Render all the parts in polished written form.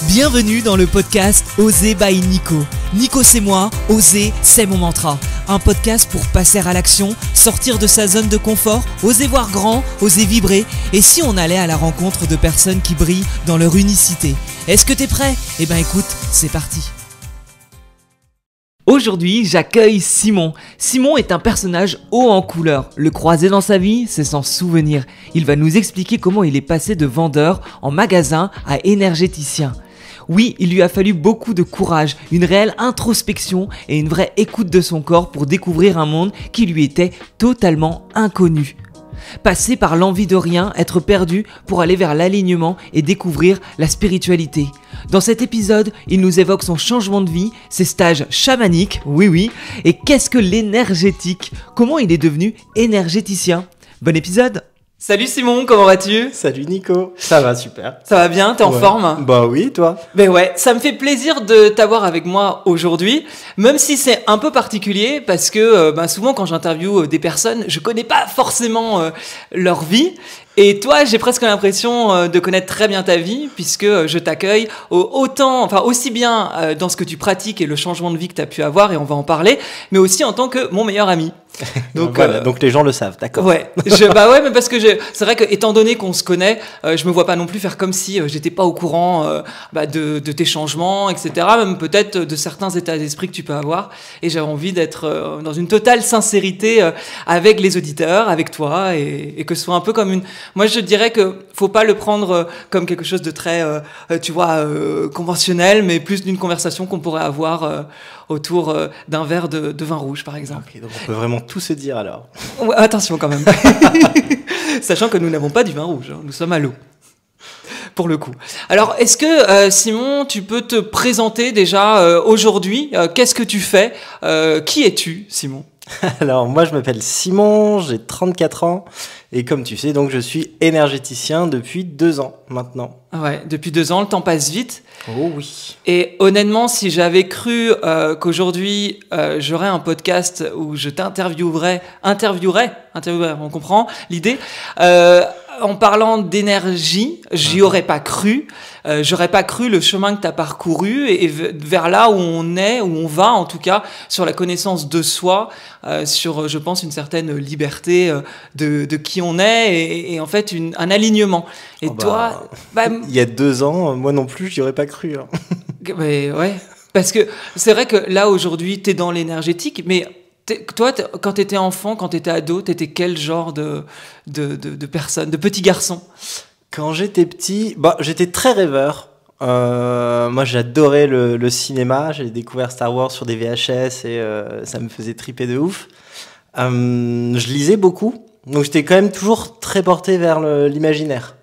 Bienvenue dans le podcast Oser by Nico. Nico c'est moi, oser c'est mon mantra. Un podcast pour passer à l'action, sortir de sa zone de confort, oser voir grand, oser vibrer. Et si on allait à la rencontre de personnes qui brillent dans leur unicité? Est-ce que t'es prêt? Eh ben écoute, c'est parti. Aujourd'hui, j'accueille Simon. Simon est un personnage haut en couleur. Le croiser dans sa vie, c'est s'en souvenir. Il va nous expliquer comment il est passé de vendeur en magasin à énergéticien. Oui, il lui a fallu beaucoup de courage, une réelle introspection et une vraie écoute de son corps pour découvrir un monde qui lui était totalement inconnu. Passer par l'envie de rien, être perdu pour aller vers l'alignement et découvrir la spiritualité. Dans cet épisode, il nous évoque son changement de vie, ses stages chamaniques, oui, et qu'est-ce que l'énergétique? Comment il est devenu énergéticien? Bon épisode! Salut Simon, comment vas-tu? Salut Nico, ça va super. Ça va bien, t'es en forme? Bah oui, toi? Ben ouais, ça me fait plaisir de t'avoir avec moi aujourd'hui, même si c'est un peu particulier parce que souvent quand j'interviewe des personnes, je connais pas forcément leur vie. Et toi, j'ai presque l'impression de connaître très bien ta vie puisque je t'accueille aussi bien dans ce que tu pratiques et le changement de vie que tu as pu avoir, et on va en parler, mais aussi en tant que mon meilleur ami. Donc voilà, donc les gens le savent, d'accord. Ouais, mais parce que c'est vrai que étant donné qu'on se connaît, je me vois pas non plus faire comme si j'étais pas au courant de tes changements, etc. Même peut-être de certains états d'esprit que tu peux avoir. Et j'avais envie d'être dans une totale sincérité avec les auditeurs, avec toi, et que ce soit un peu comme une. Moi, je dirais que faut pas le prendre comme quelque chose de très, conventionnel, mais plus d'une conversation qu'on pourrait avoir autour d'un verre de vin rouge, par exemple. Okay, donc on peut vraiment tout se dire alors. Ouais, attention quand même. Sachant que nous n'avons pas du vin rouge, hein, nous sommes à l'eau. Pour le coup. Alors, est-ce que, Simon, tu peux te présenter déjà aujourd'hui? Qu'est-ce que tu fais? Qui es-tu, Simon? Alors, moi, je m'appelle Simon, j'ai 34 ans. Et comme tu sais, donc, je suis énergéticien depuis 2 ans maintenant. Ouais, depuis 2 ans, le temps passe vite. Oh oui. Et honnêtement, si j'avais cru qu'aujourd'hui, j'aurais un podcast où je t'interviewerais, on comprend l'idée, en parlant d'énergie, j'y aurais pas cru. J'aurais pas cru le chemin que tu as parcouru et vers là où on est, où on va en tout cas, sur la connaissance de soi, sur, je pense, une certaine liberté de qui on est et en fait un alignement. Et toi... il y a 2 ans, moi non plus, j'y aurais pas cru. Hein. Mais ouais, parce que c'est vrai que là aujourd'hui, tu es dans l'énergétique, mais... Toi, quand t'étais enfant, quand t'étais ado, t'étais quel genre de personne, de petit garçon? Quand j'étais petit, j'étais très rêveur. Moi, j'adorais le cinéma. J'ai découvert Star Wars sur des VHS et ça me faisait triper de ouf. Je lisais beaucoup, donc j'étais quand même toujours très porté vers l'imaginaire.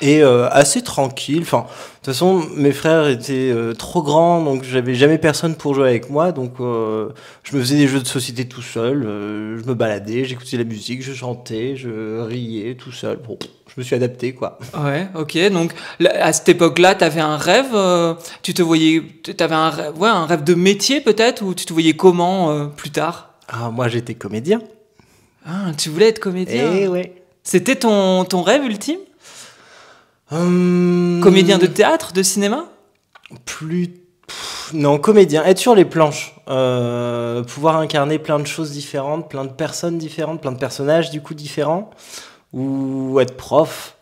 Et assez tranquille. Enfin, de toute façon, mes frères étaient trop grands, donc j'avais jamais personne pour jouer avec moi. Donc, je me faisais des jeux de société tout seul. Je me baladais, j'écoutais la musique, je chantais, je riais tout seul. Bon, je me suis adapté, quoi. Ouais, ok. Donc, à cette époque-là, t'avais un rêve. T'avais un rêve de métier peut-être, ou tu te voyais comment plus tard? Ah, moi, j'étais comédien. Ah, tu voulais être comédien? Eh ouais. C'était ton rêve ultime? Comédien de théâtre, de cinéma? Non, comédien. Être sur les planches. Pouvoir incarner plein de choses différentes, plein de personnes différentes, plein de personnages du coup différents. Ou être prof.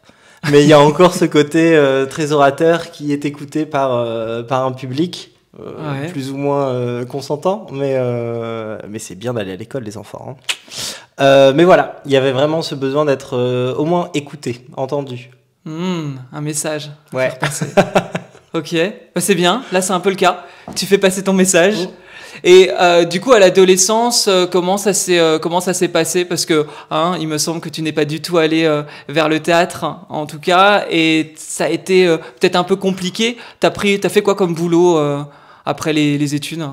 Mais il y a encore ce côté très orateur qui est écouté par un public. Ouais. Plus ou moins consentant. Mais c'est bien d'aller à l'école, les enfants. Hein. Mais voilà, il y avait vraiment ce besoin d'être au moins écouté, entendu. Un message. Ouais. Ok, c'est bien. Là, c'est un peu le cas. Tu fais passer ton message. Et du coup, à l'adolescence, comment ça s'est passé? Parce que il me semble que tu n'es pas du tout allé vers le théâtre, en tout cas, et ça a été peut-être un peu compliqué. T'as fait quoi comme boulot après les études?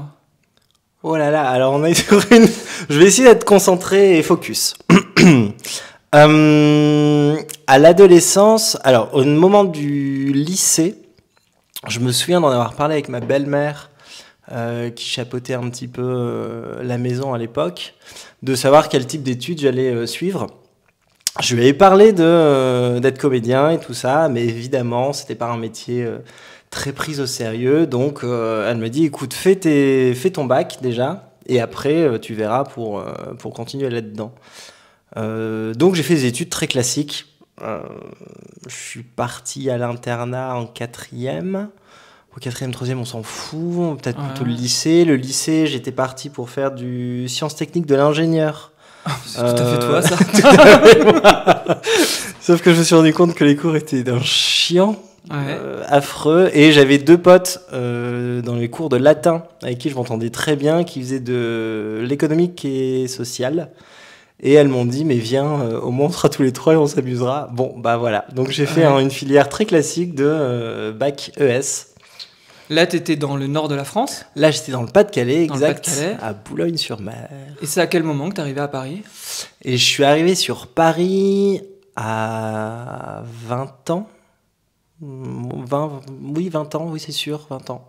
Oh là là, alors on est sur une... Je vais essayer d'être concentré et focus. À l'adolescence, alors au moment du lycée, je me souviens d'en avoir parlé avec ma belle-mère qui chapeautait un petit peu la maison à l'époque, de savoir quel type d'études j'allais suivre. Je lui avais parlé d'être comédien et tout ça, mais évidemment, c'était pas un métier très pris au sérieux. Donc, elle me dit, écoute, fais ton bac déjà, et après, tu verras pour continuer là-dedans. Donc, j'ai fait des études très classiques. Je suis parti à l'internat en quatrième. Au quatrième, troisième, on s'en fout. Peut-être plutôt le lycée. Le lycée, j'étais parti pour faire du sciences techniques de l'ingénieur. C'est tout à fait toi, ça. Sauf que je me suis rendu compte que les cours étaient d'un chiant affreux. Et j'avais 2 potes dans les cours de latin avec qui je m'entendais très bien, qui faisaient de l'économique et social. Et elles m'ont dit, mais viens, au moins on sera tous les 3 et on s'amusera. Bon, bah voilà. Donc j'ai fait une filière très classique de bac ES. Là, tu étais dans le nord de la France ? Là, j'étais dans le Pas-de-Calais, dans exact, le Pas-de-Calais. à Boulogne-sur-Mer. Et c'est à quel moment que tu es arrivé à Paris ? Et je suis arrivé sur Paris à 20 ans. 20 ans, oui, c'est sûr, 20 ans.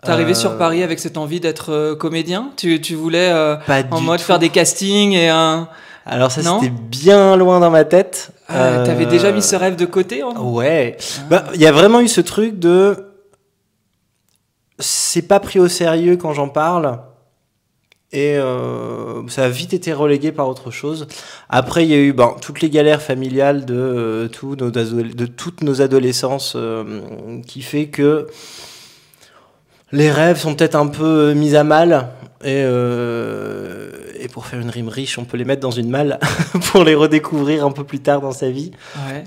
T'es arrivé sur Paris avec cette envie d'être comédien ? Tu voulais en mode tout. faire des castings et Alors ça, non ? c'était bien loin dans ma tête. T'avais déjà mis ce rêve de côté ? Ouais. Il y a vraiment eu ce truc de... C'est pas pris au sérieux quand j'en parle. Et ça a vite été relégué par autre chose. Après, il y a eu toutes les galères familiales de toutes nos adolescences qui fait que les rêves sont peut-être un peu mis à mal. Et pour faire une rime riche, on peut les mettre dans une malle pour les redécouvrir un peu plus tard dans sa vie. Ouais.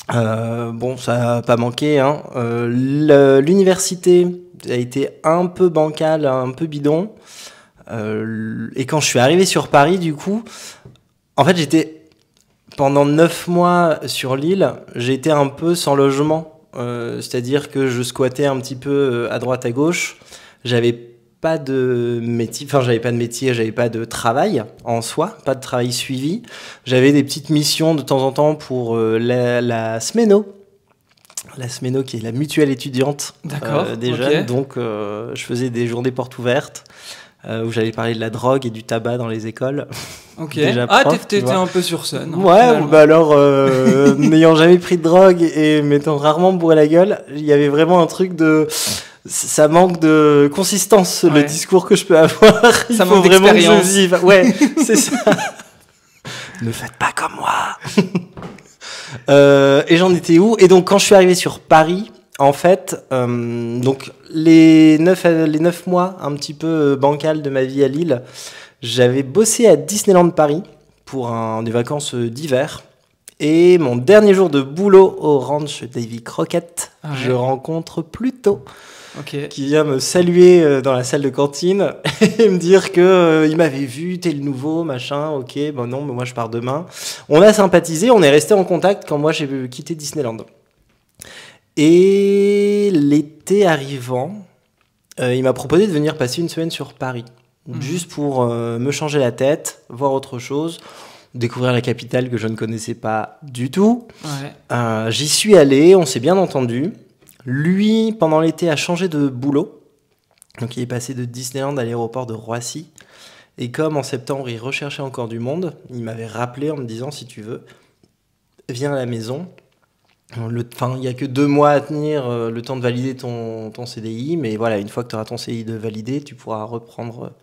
Ça n'a pas manqué. L'université a été un peu bancale, un peu bidon. Et quand je suis arrivé sur Paris, du coup, en fait, j'étais pendant 9 mois sur l'île, j'ai été un peu sans logement. C'est-à-dire que je squattais un petit peu à droite, à gauche. J'avais pas de métier, j'avais pas de travail en soi, pas de travail suivi. J'avais des petites missions de temps en temps pour la Sméno. La Sméno qui est la mutuelle étudiante des jeunes. Donc, je faisais des journées portes ouvertes où j'allais parler de la drogue et du tabac dans les écoles. Ok. Déjà t'étais un peu sur scène. Ouais, alors, n'ayant jamais pris de drogue et m'étant rarement bourré la gueule, il y avait vraiment un truc de... Ça manque de consistance, le discours que je peux avoir. Il faut vraiment que je vive. Ouais, c'est ça. Ne faites pas comme moi. Et j'en étais où ? Et donc, quand je suis arrivé sur Paris, en fait, donc les 9 mois un petit peu bancal de ma vie à Lille, j'avais bossé à Disneyland Paris pour des vacances d'hiver. Et mon dernier jour de boulot au ranch Davy Crockett, je rencontre Pluto. Qui vient me saluer dans la salle de cantine et me dire que il m'avait vu, t'es le nouveau, machin, ok, non, mais moi je pars demain. On a sympathisé, on est resté en contact quand moi j'ai quitté Disneyland. Et l'été arrivant, il m'a proposé de venir passer une semaine sur Paris, juste pour me changer la tête, voir autre chose, découvrir la capitale que je ne connaissais pas du tout. J'y suis allé, on s'est bien entendu. Lui, pendant l'été, a changé de boulot. Donc, il est passé de Disneyland à l'aéroport de Roissy. Et comme en septembre, il recherchait encore du monde, il m'avait rappelé en me disant, si tu veux, viens à la maison. Il n'y a que 2 mois à tenir, le temps de valider ton CDI. Mais voilà, une fois que tu auras ton CDI de validé, tu pourras reprendre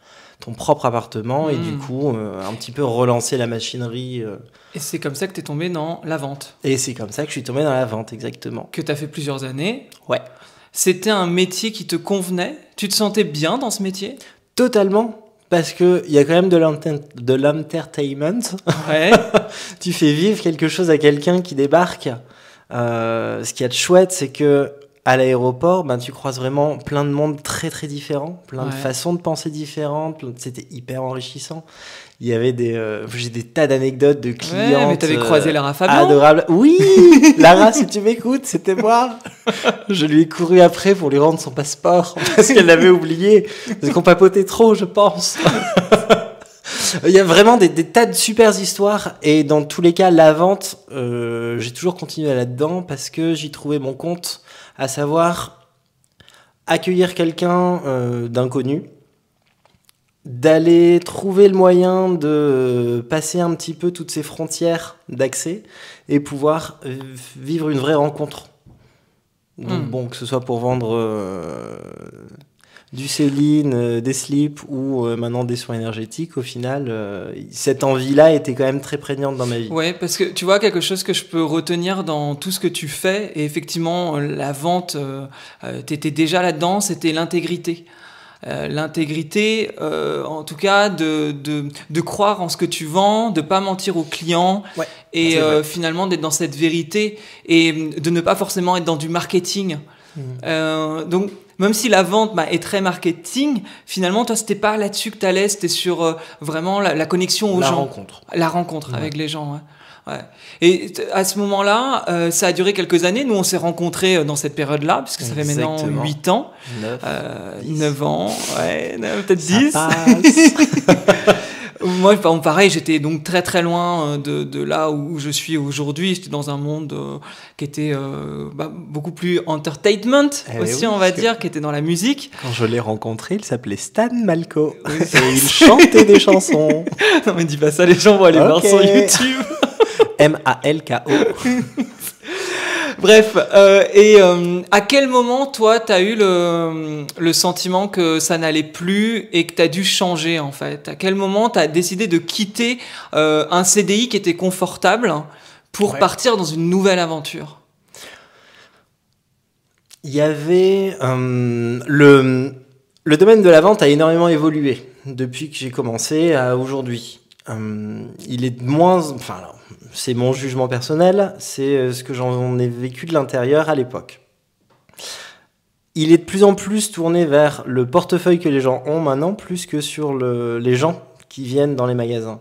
ton propre appartement et du coup, un petit peu relancer la machinerie. Et c'est comme ça que tu es tombé dans la vente. Et c'est comme ça que je suis tombé dans la vente, exactement. Que tu as fait plusieurs années. Ouais. C'était un métier qui te convenait ? Tu te sentais bien dans ce métier ? Totalement. Parce qu'il y a quand même de l'entertainment. Ouais. Tu fais vivre quelque chose à quelqu'un qui débarque. Ce qu'il y a de chouette, c'est que à l'aéroport, tu croises vraiment plein de monde très très différents, plein de façons de penser différentes. C'était hyper enrichissant. Il y avait j'ai des tas d'anecdotes de clientes. Ouais, mais t'avais croisé Lara Fabian. Adorables. Oui, Lara, si tu m'écoutes, c'était moi. Je lui ai couru après pour lui rendre son passeport parce qu'elle l'avait oublié. Parce qu'on papotait trop, je pense. Il y a vraiment des tas de super histoires et dans tous les cas, la vente, j'ai toujours continué là-dedans parce que j'y trouvais mon compte, à savoir accueillir quelqu'un d'inconnu, d'aller trouver le moyen de passer un petit peu toutes ces frontières d'accès et pouvoir vivre une vraie rencontre. Donc bon, que ce soit pour vendre du Céline, des slips ou maintenant des soins énergétiques, au final, cette envie-là était quand même très prégnante dans ma vie. Ouais, parce que tu vois, quelque chose que je peux retenir dans tout ce que tu fais, et effectivement, la vente, t'étais déjà là-dedans, c'était l'intégrité. L'intégrité, en tout cas, de croire en ce que tu vends, de pas mentir aux clients, Ouais, et finalement d'être dans cette vérité, et de ne pas forcément être dans du marketing. Donc, même si la vente est très marketing, finalement, toi, c'était pas là-dessus que t'allais, c'était sur vraiment la connexion aux gens. La rencontre avec les gens, ouais. Ouais. Et à ce moment-là, ça a duré quelques années. Nous, on s'est rencontrés dans cette période-là, puisque ça fait maintenant 8 ans. 9 ans, ouais, peut-être 10. Moi, pareil, j'étais donc très très loin de là où je suis aujourd'hui. J'étais dans un monde qui était beaucoup plus entertainment aussi, on va dire, qui était dans la musique. Quand je l'ai rencontré, il s'appelait Stan Malco. Et il chantait des chansons. Non mais dis pas ça, les gens vont aller voir sur YouTube. M-A-L-K-O. Bref, à quel moment, toi, t'as eu le sentiment que ça n'allait plus et que t'as dû changer, en fait? À quel moment t'as décidé de quitter un CDI qui était confortable pour partir dans une nouvelle aventure? Il y avait... le domaine de la vente a énormément évolué depuis que j'ai commencé à aujourd'hui. Il est de moins... Enfin, alors, c'est mon jugement personnel, c'est ce que j'en ai vécu de l'intérieur à l'époque. Il est de plus en plus tourné vers le portefeuille que les gens ont maintenant, plus que sur les gens qui viennent dans les magasins.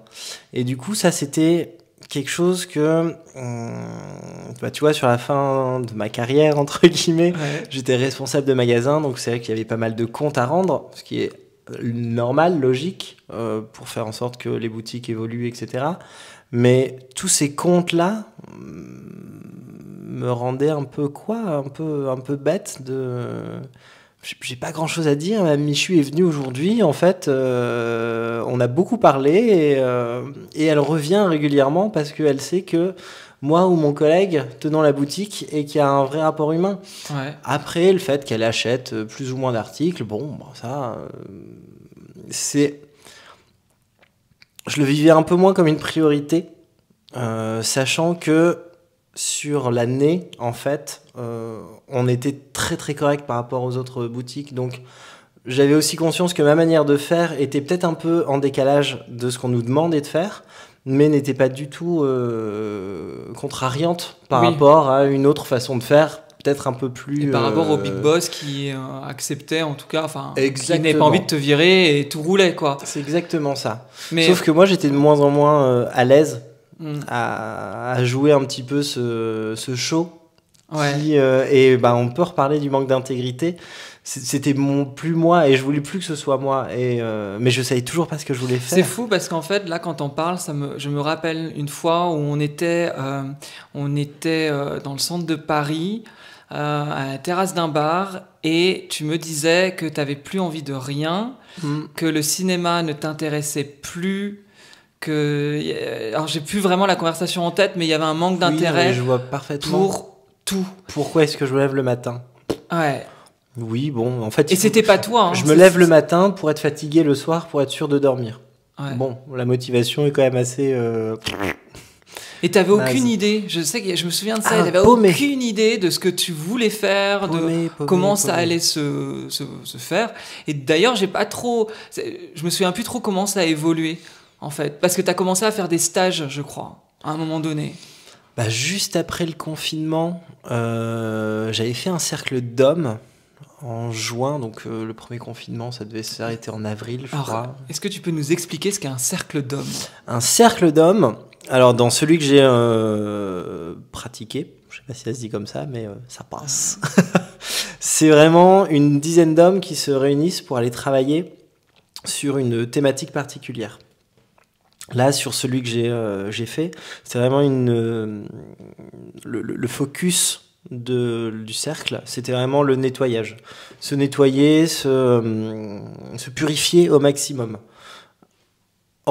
Et du coup, ça, c'était quelque chose que... tu vois, sur la fin de ma carrière, entre guillemets, j'étais responsable de magasin, donc c'est vrai qu'il y avait pas mal de comptes à rendre, ce qui est normal, logique, pour faire en sorte que les boutiques évoluent, etc. Mais tous ces comptes-là me rendaient un peu bête de... J'ai pas grand-chose à dire. Mme Michu est venue aujourd'hui. En fait, on a beaucoup parlé et elle revient régulièrement parce qu'elle sait que moi ou mon collègue tenons la boutique et qu'il y a un vrai rapport humain. Ouais. Après, le fait qu'elle achète plus ou moins d'articles, ça, c'est... Je le vivais un peu moins comme une priorité, sachant que sur l'année, en fait, on était très très correct par rapport aux autres boutiques. Donc, j'avais aussi conscience que ma manière de faire était peut-être un peu en décalage de ce qu'on nous demandait de faire, mais n'était pas du tout contrariante par rapport à une autre façon de faire, peut-être un peu plus... Et par rapport au Big Boss qui acceptait, en tout cas, qui n'avait pas envie de te virer et tout roulait, quoi. C'est exactement ça. Mais... Sauf que moi, j'étais de moins en moins à l'aise à jouer un petit peu ce show. Ouais. On peut reparler du manque d'intégrité. C'était plus moi et je voulais plus que ce soit moi. Mais je savais toujours pas ce que je voulais faire. C'est fou parce qu'en fait, là, quand on parle, je me rappelle une fois où on était dans le centre de Paris, à la terrasse d'un bar, et tu me disais que tu n'avais plus envie de rien, que le cinéma ne t'intéressait plus, alors j'ai plus vraiment la conversation en tête, mais il y avait un manque d'intérêt je vois parfaitement pour tout. Pourquoi est-ce que je me lève le matin ? Ouais. Oui, bon, en fait... Et c'était pas toi. Hein, je me lève le matin pour être fatigué le soir, pour être sûr de dormir. Ouais. Bon, la motivation est quand même assez... Et t'avais aucune idée, je me souviens de ça, t'avais aucune idée de ce que tu voulais faire, comment ça allait se faire. Et d'ailleurs, je me souviens plus trop comment ça a évolué, en fait. Parce que t'as commencé à faire des stages, je crois, à un moment donné. Juste après le confinement, j'avais fait un cercle d'hommes en juin, donc le premier confinement, ça devait s'arrêter en avril, je crois. Est-ce que tu peux nous expliquer ce qu'est un cercle d'hommes ? Un cercle d'hommes, alors dans celui que j'ai pratiqué, je sais pas si ça se dit comme ça, mais ça passe. C'est vraiment une dizaine d'hommes qui se réunissent pour aller travailler sur une thématique particulière. Là, sur celui que j'ai fait, c'est vraiment le focus du cercle, c'était vraiment le nettoyage. Se nettoyer, se purifier au maximum.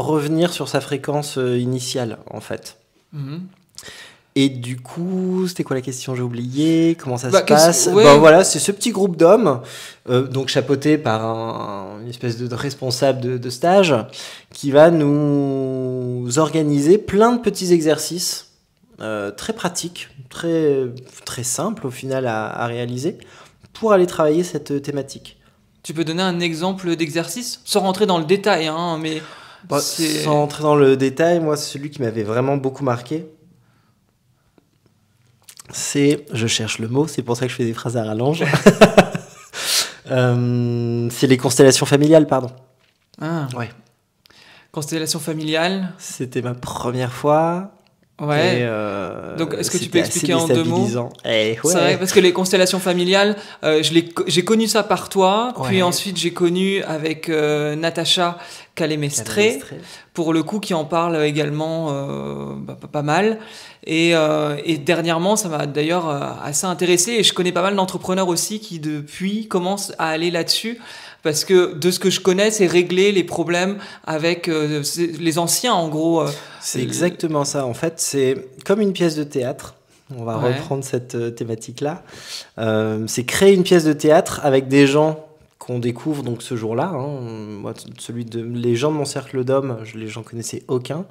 revenir sur sa fréquence initiale, en fait. Et du coup, c'était quoi la question? J'ai oublié. Comment ça se passe? Voilà, c'est ce petit groupe d'hommes, donc chapeauté par une espèce de responsable de stage, qui va nous organiser plein de petits exercices très pratiques, très simples au final à réaliser, pour aller travailler cette thématique. Tu peux donner un exemple d'exercice, sans rentrer dans le détail, hein, mais sans rentrer dans le détail, moi, celui qui m'avait vraiment beaucoup marqué, je cherche le mot, c'est pour ça que je fais des phrases à rallonge. C'est les constellations familiales, pardon. Ah. Ouais. Constellation familiale. C'était ma première fois. Ouais. Donc, est-ce que tu peux expliquer en 2 mots? Ouais. C'est vrai, parce que les constellations familiales, j'ai connu ça par toi, puis ensuite j'ai connu avec Natacha Calémestré, pour le coup, qui en parle également pas mal. Et dernièrement, ça m'a d'ailleurs assez intéressé, et je connais pas mal d'entrepreneurs aussi qui depuis commencent à aller là-dessus. Parce que de ce que je connais, c'est régler les problèmes avec les anciens, en gros. C'est exactement ça. En fait, c'est comme une pièce de théâtre. On va reprendre cette thématique-là. C'est créer une pièce de théâtre avec des gens qu'on découvre donc ce jour-là. Moi, les gens de mon cercle d'hommes, j'en connaissais aucun,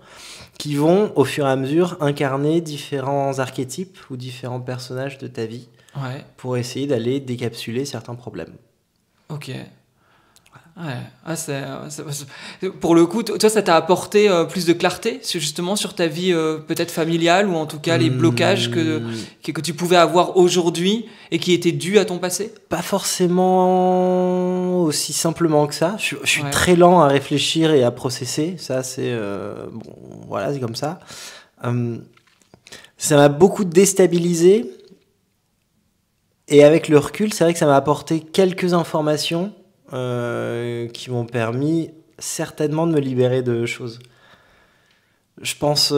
qui vont au fur et à mesure incarner différents archétypes ou différents personnages de ta vie pour essayer d'aller décapsuler certains problèmes. Ok. Ouais. Pour le coup, toi, ça t'a apporté plus de clarté justement sur ta vie peut-être familiale, ou en tout cas les blocages que tu pouvais avoir aujourd'hui et qui étaient dus à ton passé? Pas forcément aussi simplement que ça. Je suis très lent à réfléchir et à processer. Ça, c'est voilà, c'est comme ça. Ça m'a beaucoup déstabilisé, et avec le recul, c'est vrai que ça m'a apporté quelques informations qui m'ont permis certainement de me libérer de choses. Je pense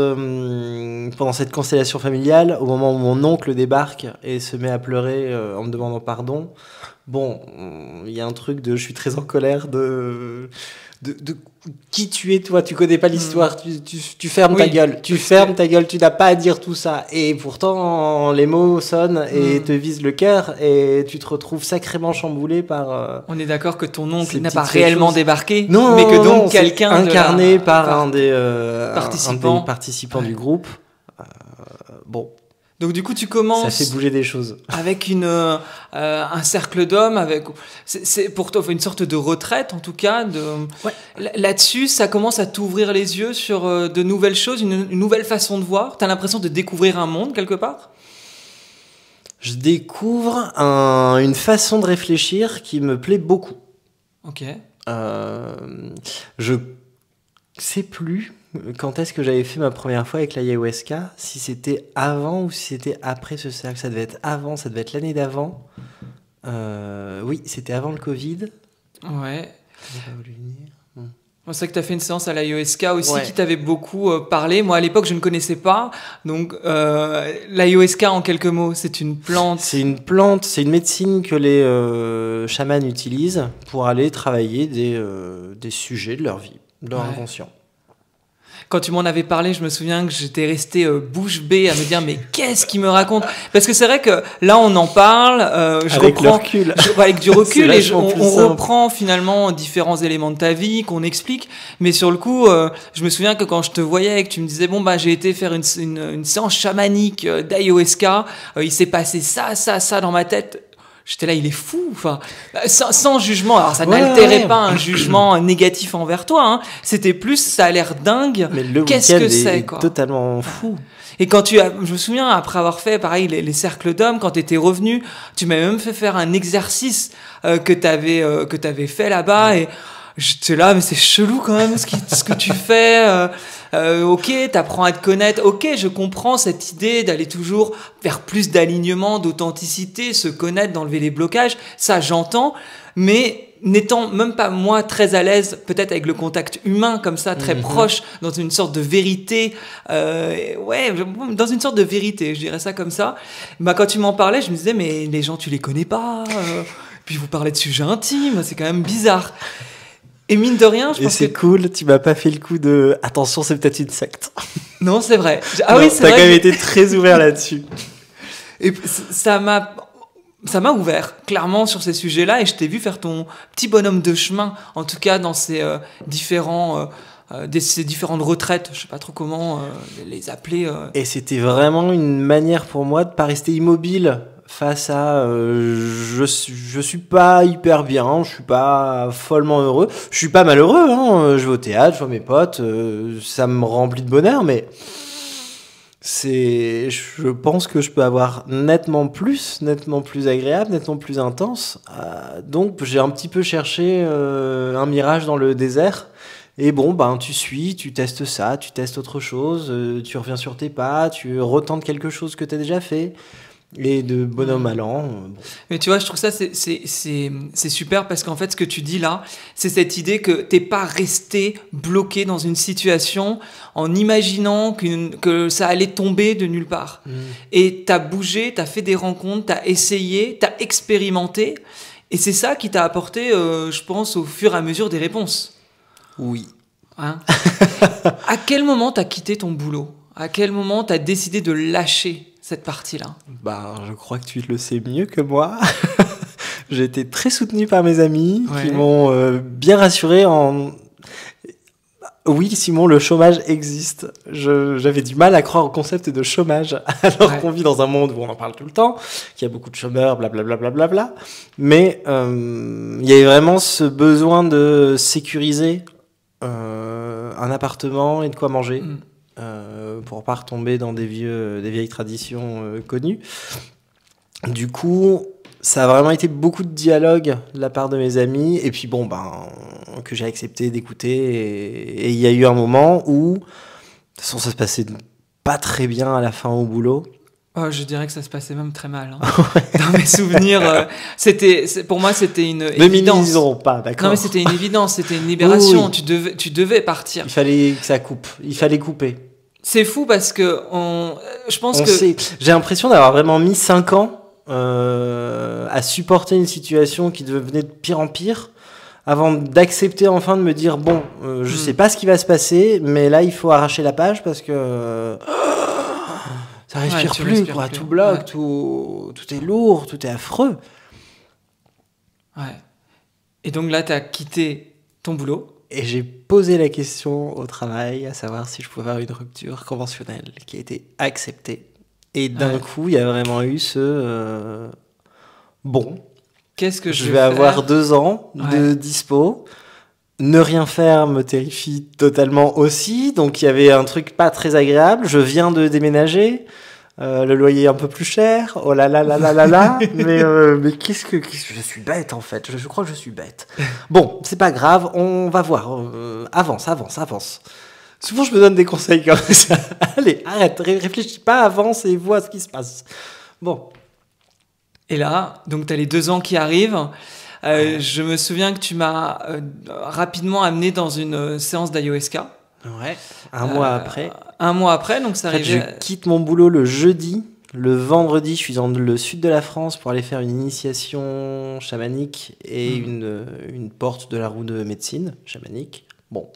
pendant cette constellation familiale, au moment où mon oncle débarque et se met à pleurer en me demandant pardon, il y a un truc je suis très en colère de qui tu es, toi, tu connais pas l'histoire, tu fermes ta gueule, tu n'as pas à dire tout ça, et pourtant les mots sonnent et te visent le cœur, et tu te retrouves sacrément chamboulé par... On est d'accord que ton oncle n'a pas réellement débarqué, non, mais que donc quelqu'un incarné par un des participants du groupe. Donc du coup, tu commences... Ça fait bouger des choses. Avec un cercle d'hommes, c'est pour toi une sorte de retraite, en tout cas. Là-dessus, ça commence à t'ouvrir les yeux sur de nouvelles choses, une nouvelle façon de voir. T'as l'impression de découvrir un monde, quelque part? Je découvre une façon de réfléchir qui me plaît beaucoup. Ok. Je sais plus quand est-ce que j'avais fait ma première fois avec l'ayahuasca, si c'était avant ou si c'était après ce cercle. Ça devait être avant, ça devait être l'année d'avant. Oui, c'était avant le Covid. Ouais. C'est vrai que tu as fait une séance à l'ayahuasca aussi qui t'avait beaucoup parlé. Moi, à l'époque, je ne connaissais pas. Donc, l'ayahuasca, en quelques mots, c'est une plante. C'est une plante, c'est une médecine que les chamans utilisent pour aller travailler des sujets de leur vie, de leur inconscient. Quand tu m'en avais parlé, je me souviens que j'étais resté bouche bée à me dire mais qu'est-ce qu'il me raconte? Parce que c'est vrai que là on en parle, avec du recul et on reprend finalement différents éléments de ta vie qu'on explique. Mais sur le coup, je me souviens que quand je te voyais et que tu me disais j'ai été faire une séance chamanique d'ayahuasca, il s'est passé ça dans ma tête. J'étais là, il est fou, enfin, sans jugement. Alors, ça n'altérait pas un jugement négatif envers toi, hein. C'était plus, ça a l'air dingue. Mais le qu'est-ce que c'est, quoi. Totalement fou. Et quand je me souviens, après avoir fait, pareil, les cercles d'hommes, quand t'étais revenu, tu m'avais même fait faire un exercice, que t'avais fait là-bas, et j'étais là, mais c'est chelou quand même, ce que tu fais. Ok, t'apprends à te connaître. Ok, je comprends cette idée d'aller toujours vers plus d'alignement, d'authenticité, se connaître, d'enlever les blocages. Ça, j'entends. Mais n'étant même pas moi très à l'aise, peut-être avec le contact humain comme ça, très proche, dans une sorte de vérité. Dans une sorte de vérité, je dirais ça comme ça. Quand tu m'en parlais, je me disais, mais les gens, tu les connais pas. Puis vous parlez de sujets intimes, c'est quand même bizarre. Et mine de rien, je Et pense c'est que... cool, tu m'as pas fait le coup de attention, c'est peut-être une secte. Non, c'est vrai. Ah Non, oui, c'est t'as vrai. quand même été très ouvert là-dessus. Et ça m'a ouvert clairement sur ces sujets-là, et je t'ai vu faire ton petit bonhomme de chemin, en tout cas dans ces ces différentes retraites. Je sais pas trop comment les appeler. Et c'était vraiment une manière pour moi de pas rester immobile face à je suis pas hyper bien, je suis pas follement heureux, je suis pas malheureux, hein, je vais au théâtre, je vois mes potes, ça me remplit de bonheur, mais je pense que je peux avoir nettement plus agréable, nettement plus intense. Donc j'ai un petit peu cherché un mirage dans le désert. Et bon, ben tu suis, tu testes ça, tu testes autre chose, tu reviens sur tes pas, tu retentes quelque chose que tu as déjà fait. Et de bonhomme à l'an. Bon. Mais tu vois, je trouve ça c'est super, parce qu'en fait, ce que tu dis là, c'est cette idée que t'es pas resté bloqué dans une situation en imaginant que ça allait tomber de nulle part. Et t'as bougé, t'as fait des rencontres, t'as essayé, t'as expérimenté. Et c'est ça qui t'a apporté, je pense, au fur et à mesure des réponses. Oui. Hein? À quel moment t'as quitté ton boulot? À quel moment t'as décidé de lâcher cette partie-là? Bah, je crois que tu le sais mieux que moi. J'ai été très soutenu par mes amis qui m'ont bien rassuré en... Oui, Simon, le chômage existe. J'avais du mal à croire au concept de chômage, alors qu'on vit dans un monde où on en parle tout le temps, qu'il y a beaucoup de chômeurs, blablabla. Bla. Mais il y avait vraiment ce besoin de sécuriser un appartement et de quoi manger. Pour pas retomber dans des vieilles traditions connues. Du coup, ça a vraiment été beaucoup de dialogue de la part de mes amis, et puis bon, que j'ai accepté d'écouter, et il y a eu un moment où, de toute façon, ça se passait pas très bien à la fin au boulot. Oh, je dirais que ça se passait même très mal. Hein. Dans mes souvenirs, pour moi, c'était une évidence. Ne minimisons pas, d'accord. Non, mais c'était une évidence, c'était une libération. Oui. Tu devais partir. Il fallait que ça coupe, il fallait couper. C'est fou parce que je pense que... J'ai l'impression d'avoir vraiment mis 5 ans à supporter une situation qui devenait de pire en pire, avant d'accepter enfin de me dire, bon, je sais pas ce qui va se passer, mais là, il faut arracher la page parce que... ça respire plus, quoi. Tout bloque, tout est lourd, tout est affreux. Ouais. Et donc là, t'as quitté ton boulot. Et j'ai posé la question au travail, à savoir si je pouvais avoir une rupture conventionnelle qui a été acceptée. Et d'un coup, il y a vraiment eu ce... bon, qu'est-ce que je vais avoir 2 ans de dispo. Ne rien faire me terrifie totalement aussi. Donc il y avait un truc pas très agréable. Je viens de déménager. Le loyer est un peu plus cher. Oh là là là là là là. mais qu'est-ce que je suis bête en fait. Je crois que je suis bête. Bon, c'est pas grave. On va voir. Avance. Souvent, je me donne des conseils comme ça. Allez, arrête. Réfléchis pas, avance et vois ce qui se passe. Bon. Et là, donc t'as les 2 ans qui arrivent. Je me souviens que tu m'as rapidement amené dans une séance d'ayahuasca. Ouais. Un mois après. Un mois après, donc ça arrivait. Je quitte mon boulot le jeudi. Le vendredi, je suis dans le sud de la France pour aller faire une initiation chamanique et une porte de la roue de médecine chamanique. Bon.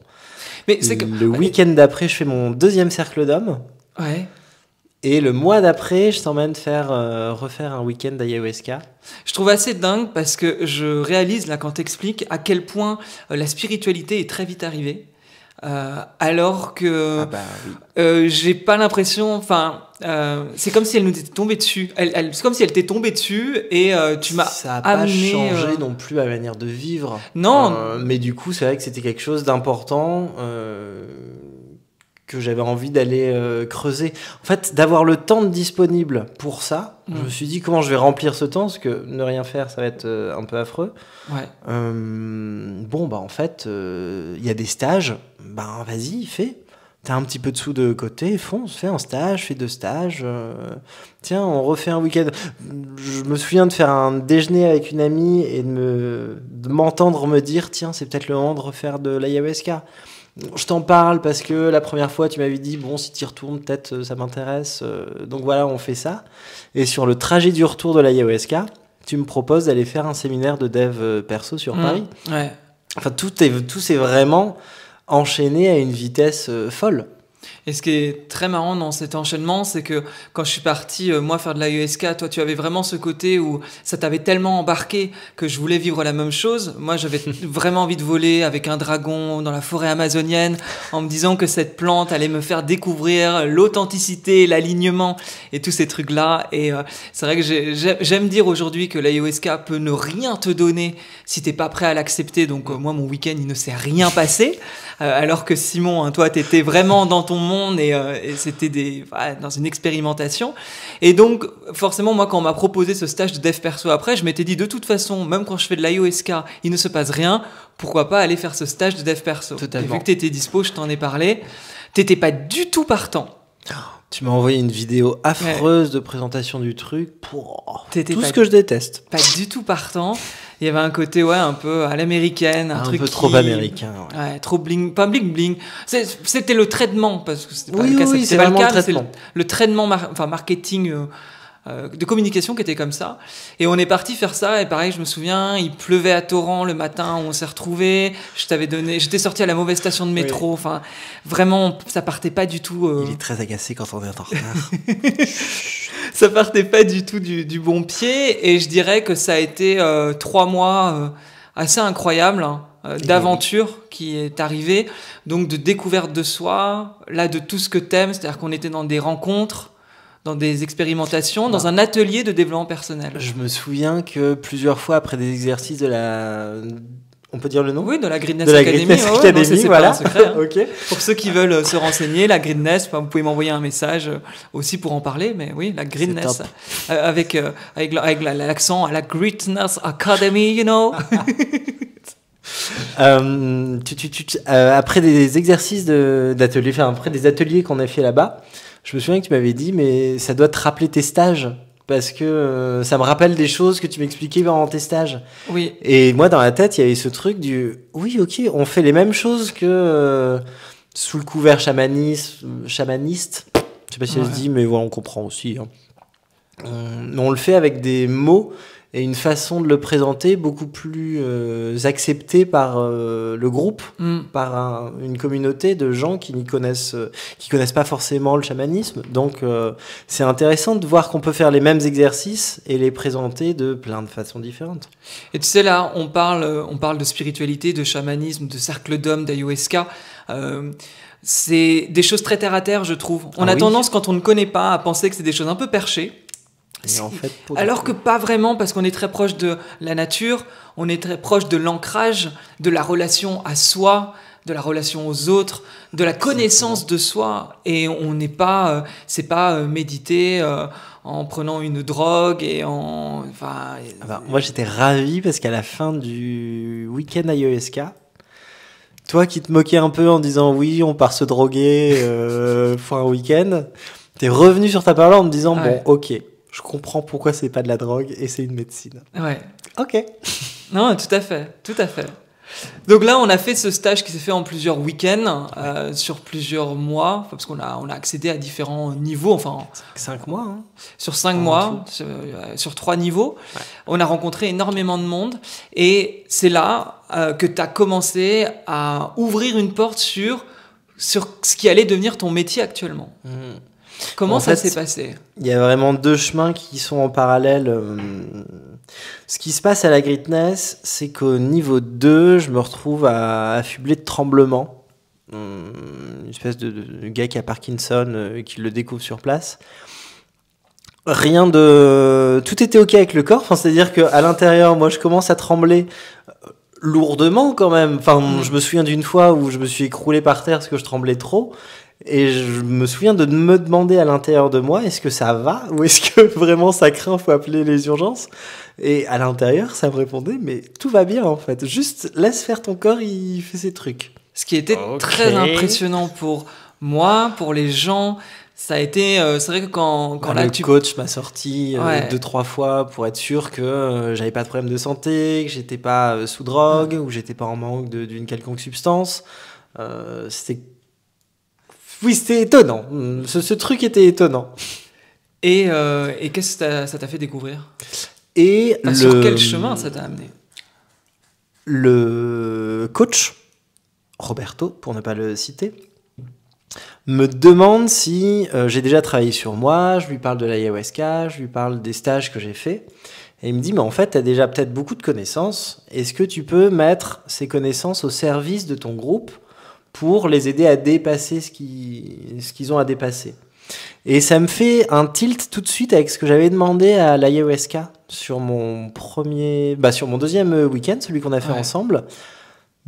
Mais c'est que... Le week-end d'après, je fais mon 2e cercle d'hommes. Ouais. Et le mois d'après, je t'emmène refaire un week-end d'ayahuasca. Je trouve assez dingue parce que je réalise là quand t'expliques à quel point la spiritualité est très vite arrivée. Alors que j'ai pas l'impression, c'est comme si elle nous était tombée dessus. C'est comme si elle t'est tombée dessus et tu m'as ça a amené. Ça n'a pas changé non plus ma manière de vivre. Non. Mais du coup, c'est vrai que c'était quelque chose d'important que j'avais envie d'aller creuser. En fait, d'avoir le temps disponible pour ça, je me suis dit comment je vais remplir ce temps, parce que ne rien faire, ça va être un peu affreux. Ouais. En fait, il y a des stages. Vas-y, fais. T'as un petit peu de sous de côté, fonce, fais un stage, fais 2 stages. Tiens, on refait un week-end. Je me souviens de faire un déjeuner avec une amie et de m'entendre me dire, tiens, c'est peut-être le moment de refaire de l'ayahuasca. Je t'en parle parce que la première fois, tu m'avais dit, bon, si tu y retournes, peut-être ça m'intéresse. Donc voilà, on fait ça. Et sur le trajet du retour de l'ayahuasca, tu me proposes d'aller faire un séminaire de dev perso sur Paris. Ouais. Enfin, tout s'est vraiment enchaîné à une vitesse folle. Et ce qui est très marrant dans cet enchaînement, c'est que quand je suis parti, moi, faire de l'AESK, toi, tu avais vraiment ce côté où ça t'avait tellement embarqué que je voulais vivre la même chose. Moi, j'avais vraiment envie de voler avec un dragon dans la forêt amazonienne en me disant que cette plante allait me faire découvrir l'authenticité, l'alignement et tous ces trucs-là. Et c'est vrai que j'aime dire aujourd'hui que l'AESK peut ne rien te donner si t'es pas prêt à l'accepter. Donc, moi, mon week-end, il ne s'est rien passé. Alors que Simon, hein, toi, t'étais vraiment dans ton monde et c'était dans une expérimentation. Et donc, forcément, moi, quand on m'a proposé ce stage de dev perso après, je m'étais dit, de toute façon, même quand je fais de l'IOSK, il ne se passe rien, pourquoi pas aller faire ce stage de dev perso. Totalement. Et vu que t'étais dispo, je t'en ai parlé, t'étais pas du tout partant. Tu m'as envoyé une vidéo affreuse de présentation du truc pour tout pas ce que je déteste. Pas du tout partant. Il y avait un côté un peu à l'américaine, un truc peu trop américain. Ouais, trop bling, pas bling bling. C'était le traitement parce que c'était pas Oui, le cas, oui, c'est pas le cas, le c'est traitement. le traitement marketing de communication qui était comme ça. Et on est parti faire ça et pareil, je me souviens, il pleuvait à torrent le matin où on s'est retrouvés. J'étais sorti à la mauvaise station de métro. Oui. Enfin, vraiment, ça partait pas du tout. Il est très agacé quand on est en retard. Ça partait pas du tout du bon pied et je dirais que ça a été 3 mois assez incroyables d'aventure qui est arrivée, donc de découverte de soi, là de tout ce que t'aimes, c'est-à-dire qu'on était dans des rencontres, dans des expérimentations, dans un atelier de développement personnel. Je me souviens que plusieurs fois après des exercices de la... On peut dire le nom ? Oui, de la Gridness de la Academy. Gridness Academy, C'est voilà. pas un secret, hein. Okay. Pour ceux qui veulent se renseigner, la Gridness, vous pouvez m'envoyer un message aussi pour en parler, mais oui, la Gridness, avec l'accent à la Gridness Academy, you know. Après des exercices d'atelier, enfin après des ateliers qu'on a fait là-bas, je me souviens que tu m'avais dit, mais ça doit te rappeler tes stages. Parce que ça me rappelle des choses que tu m'expliquais pendant tes stages. Oui. Et moi, dans la tête, il y avait ce truc du... Oui, ok, on fait les mêmes choses que sous le couvert chamaniste. Je sais pas si elle se dit, mais voilà, on comprend aussi. Hein. On le fait avec des mots et une façon de le présenter beaucoup plus acceptée par le groupe, par une communauté de gens qui connaissent pas forcément le chamanisme. Donc c'est intéressant de voir qu'on peut faire les mêmes exercices et les présenter de plein de façons différentes. Et tu sais, là, on parle de spiritualité, de chamanisme, de cercle d'hommes, d'ayahuasca. C'est des choses très terre à terre, je trouve. On a tendance, quand on ne connaît pas, à penser que c'est des choses un peu perchées. En fait, alors que pas vraiment, parce qu'on est très proche de la nature, on est très proche de l'ancrage, de la relation à soi, de la relation aux autres, de la connaissance de soi, et on n'est pas, c'est pas méditer en prenant une drogue et en, moi j'étais ravi parce qu'à la fin du week-end ayahuasca, toi qui te moquais un peu en disant oui, on part se droguer pour un week-end, t'es revenu sur ta parole en me disant bon, ok. Je comprends pourquoi c'est pas de la drogue et c'est une médecine. Ouais. Ok. Non, tout à fait. Donc là, on a fait ce stage qui s'est fait en plusieurs week-ends, sur plusieurs mois, parce qu'on a accédé à différents niveaux. 5 mois. Hein. Sur 5 mois, sur 3 niveaux. Ouais. On a rencontré énormément de monde. Et c'est là que tu as commencé à ouvrir une porte sur ce qui allait devenir ton métier actuellement. Comment ça s'est passé ? Il y a vraiment 2 chemins qui sont en parallèle. Ce qui se passe à la Gridness, c'est qu'au niveau 2, je me retrouve affublé de tremblements. Une espèce de gars qui a Parkinson, qui le découvre sur place. Tout était ok avec le corps. C'est-à-dire qu'à l'intérieur, moi, je commence à trembler lourdement quand même. Je me souviens d'une fois où je me suis écroulé par terre parce que je tremblais trop. Et je me souviens de me demander à l'intérieur de moi, est-ce que ça va ? Ou est-ce que vraiment ça craint, faut appeler les urgences ? Et à l'intérieur, ça me répondait, mais tout va bien en fait. Juste laisse faire ton corps, il fait ses trucs. Ce qui était très impressionnant pour moi, pour les gens, ça a été... c'est vrai que quand le coach m'a sorti 2-3 fois pour être sûr que j'avais pas de problème de santé, que j'étais pas sous drogue, ou j'étais pas en manque d'une quelconque substance. C'était étonnant. Ce truc était étonnant. Et qu'est-ce que ça t'a fait découvrir ? Sur quel chemin ça t'a amené ? le coach, Roberto, pour ne pas le citer, me demande si j'ai déjà travaillé sur moi, je lui parle de l'ayahuasca, je lui parle des stages que j'ai faits, et il me dit, mais en fait, tu as déjà peut-être beaucoup de connaissances, est-ce que tu peux mettre ces connaissances au service de ton groupe pour les aider à dépasser ce qu'ils ont à dépasser? Et ça me fait un tilt tout de suite avec ce que j'avais demandé à l'ayahuasca sur mon deuxième week-end, celui qu'on a fait ensemble.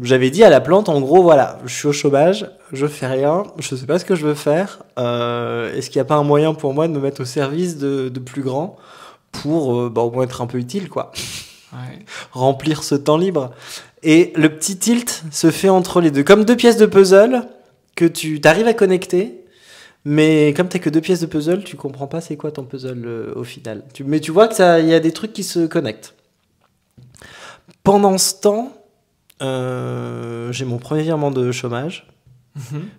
J'avais dit à la plante, en gros, voilà, je suis au chômage, je fais rien, je sais pas ce que je veux faire. Est-ce qu'il n'y a pas un moyen pour moi de me mettre au service de plus grands pour au moins être un peu utile, quoi. Ouais. Remplir ce temps libre. Et le petit tilt se fait entre les deux, comme deux pièces de puzzle que tu t'arrives à connecter. Mais comme t'as que deux pièces de puzzle, tu comprends pas c'est quoi ton puzzle au final. Mais tu vois que y a des trucs qui se connectent. Pendant ce temps, j'ai mon premier virement de chômage.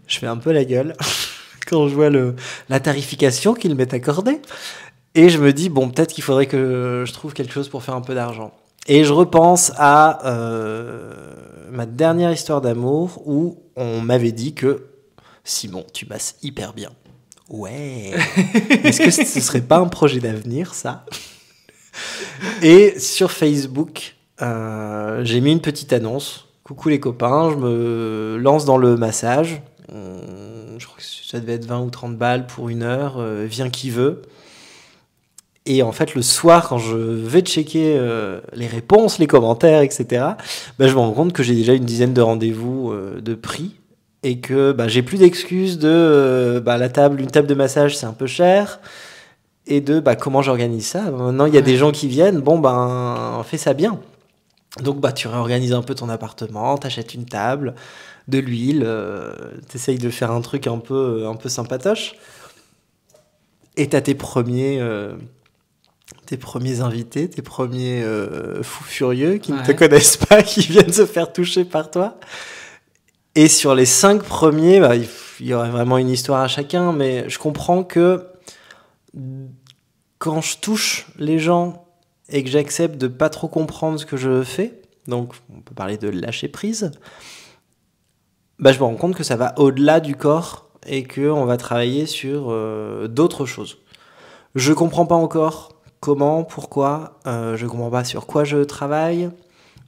Je fais un peu la gueule quand je vois la tarification qu'ils m'est accordée. Et je me dis, bon, peut-être qu'il faudrait que je trouve quelque chose pour faire un peu d'argent. Et je repense à ma dernière histoire d'amour où on m'avait dit que Simon, tu masses hyper bien. Ouais. Est-ce que ce serait pas un projet d'avenir, ça? Et sur Facebook, j'ai mis une petite annonce. Coucou les copains, je me lance dans le massage. Je crois que ça devait être 20 ou 30 balles pour 1 heure. Viens qui veut. Et en fait, le soir, quand je vais checker les réponses, les commentaires, etc., je me rends compte que j'ai déjà une dizaine de rendez-vous de prix. Et que j'ai plus d'excuses de une table de massage c'est un peu cher, et de comment j'organise ça. Maintenant il y a des gens qui viennent, fais ça bien. Donc tu réorganises un peu ton appartement, t'achètes une table, de l'huile, t'essayes de faire un truc un peu sympatoche, et t'as tes premiers invités, tes premiers fous furieux qui ne te connaissent pas, qui viennent se faire toucher par toi. Et sur les 5 premiers, il y aurait vraiment une histoire à chacun, mais je comprends que quand je touche les gens et que j'accepte de pas trop comprendre ce que je fais, donc on peut parler de lâcher prise, je me rends compte que ça va au-delà du corps et qu'on va travailler sur d'autres choses. Je comprends pas encore comment, pourquoi, je comprends pas sur quoi je travaille,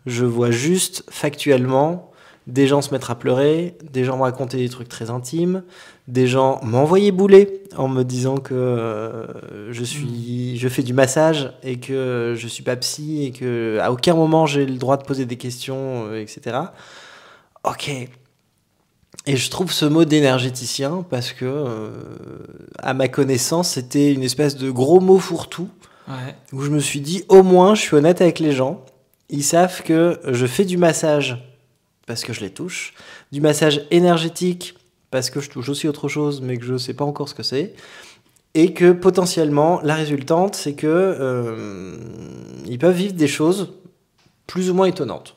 je vois juste factuellement des gens se mettre à pleurer, des gens me raconter des trucs très intimes, des gens m'envoyer bouler en me disant que je fais du massage et que je suis pas psy et que à aucun moment j'ai le droit de poser des questions, etc. Ok. Et je trouve ce mot d'énergéticien parce que, à ma connaissance, c'était une espèce de gros mot fourre-tout où je me suis dit, au moins, je suis honnête avec les gens. Ils savent que je fais du massage parce que je les touche, du massage énergétique parce que je touche aussi autre chose mais que je ne sais pas encore ce que c'est, et que potentiellement la résultante c'est que ils peuvent vivre des choses plus ou moins étonnantes.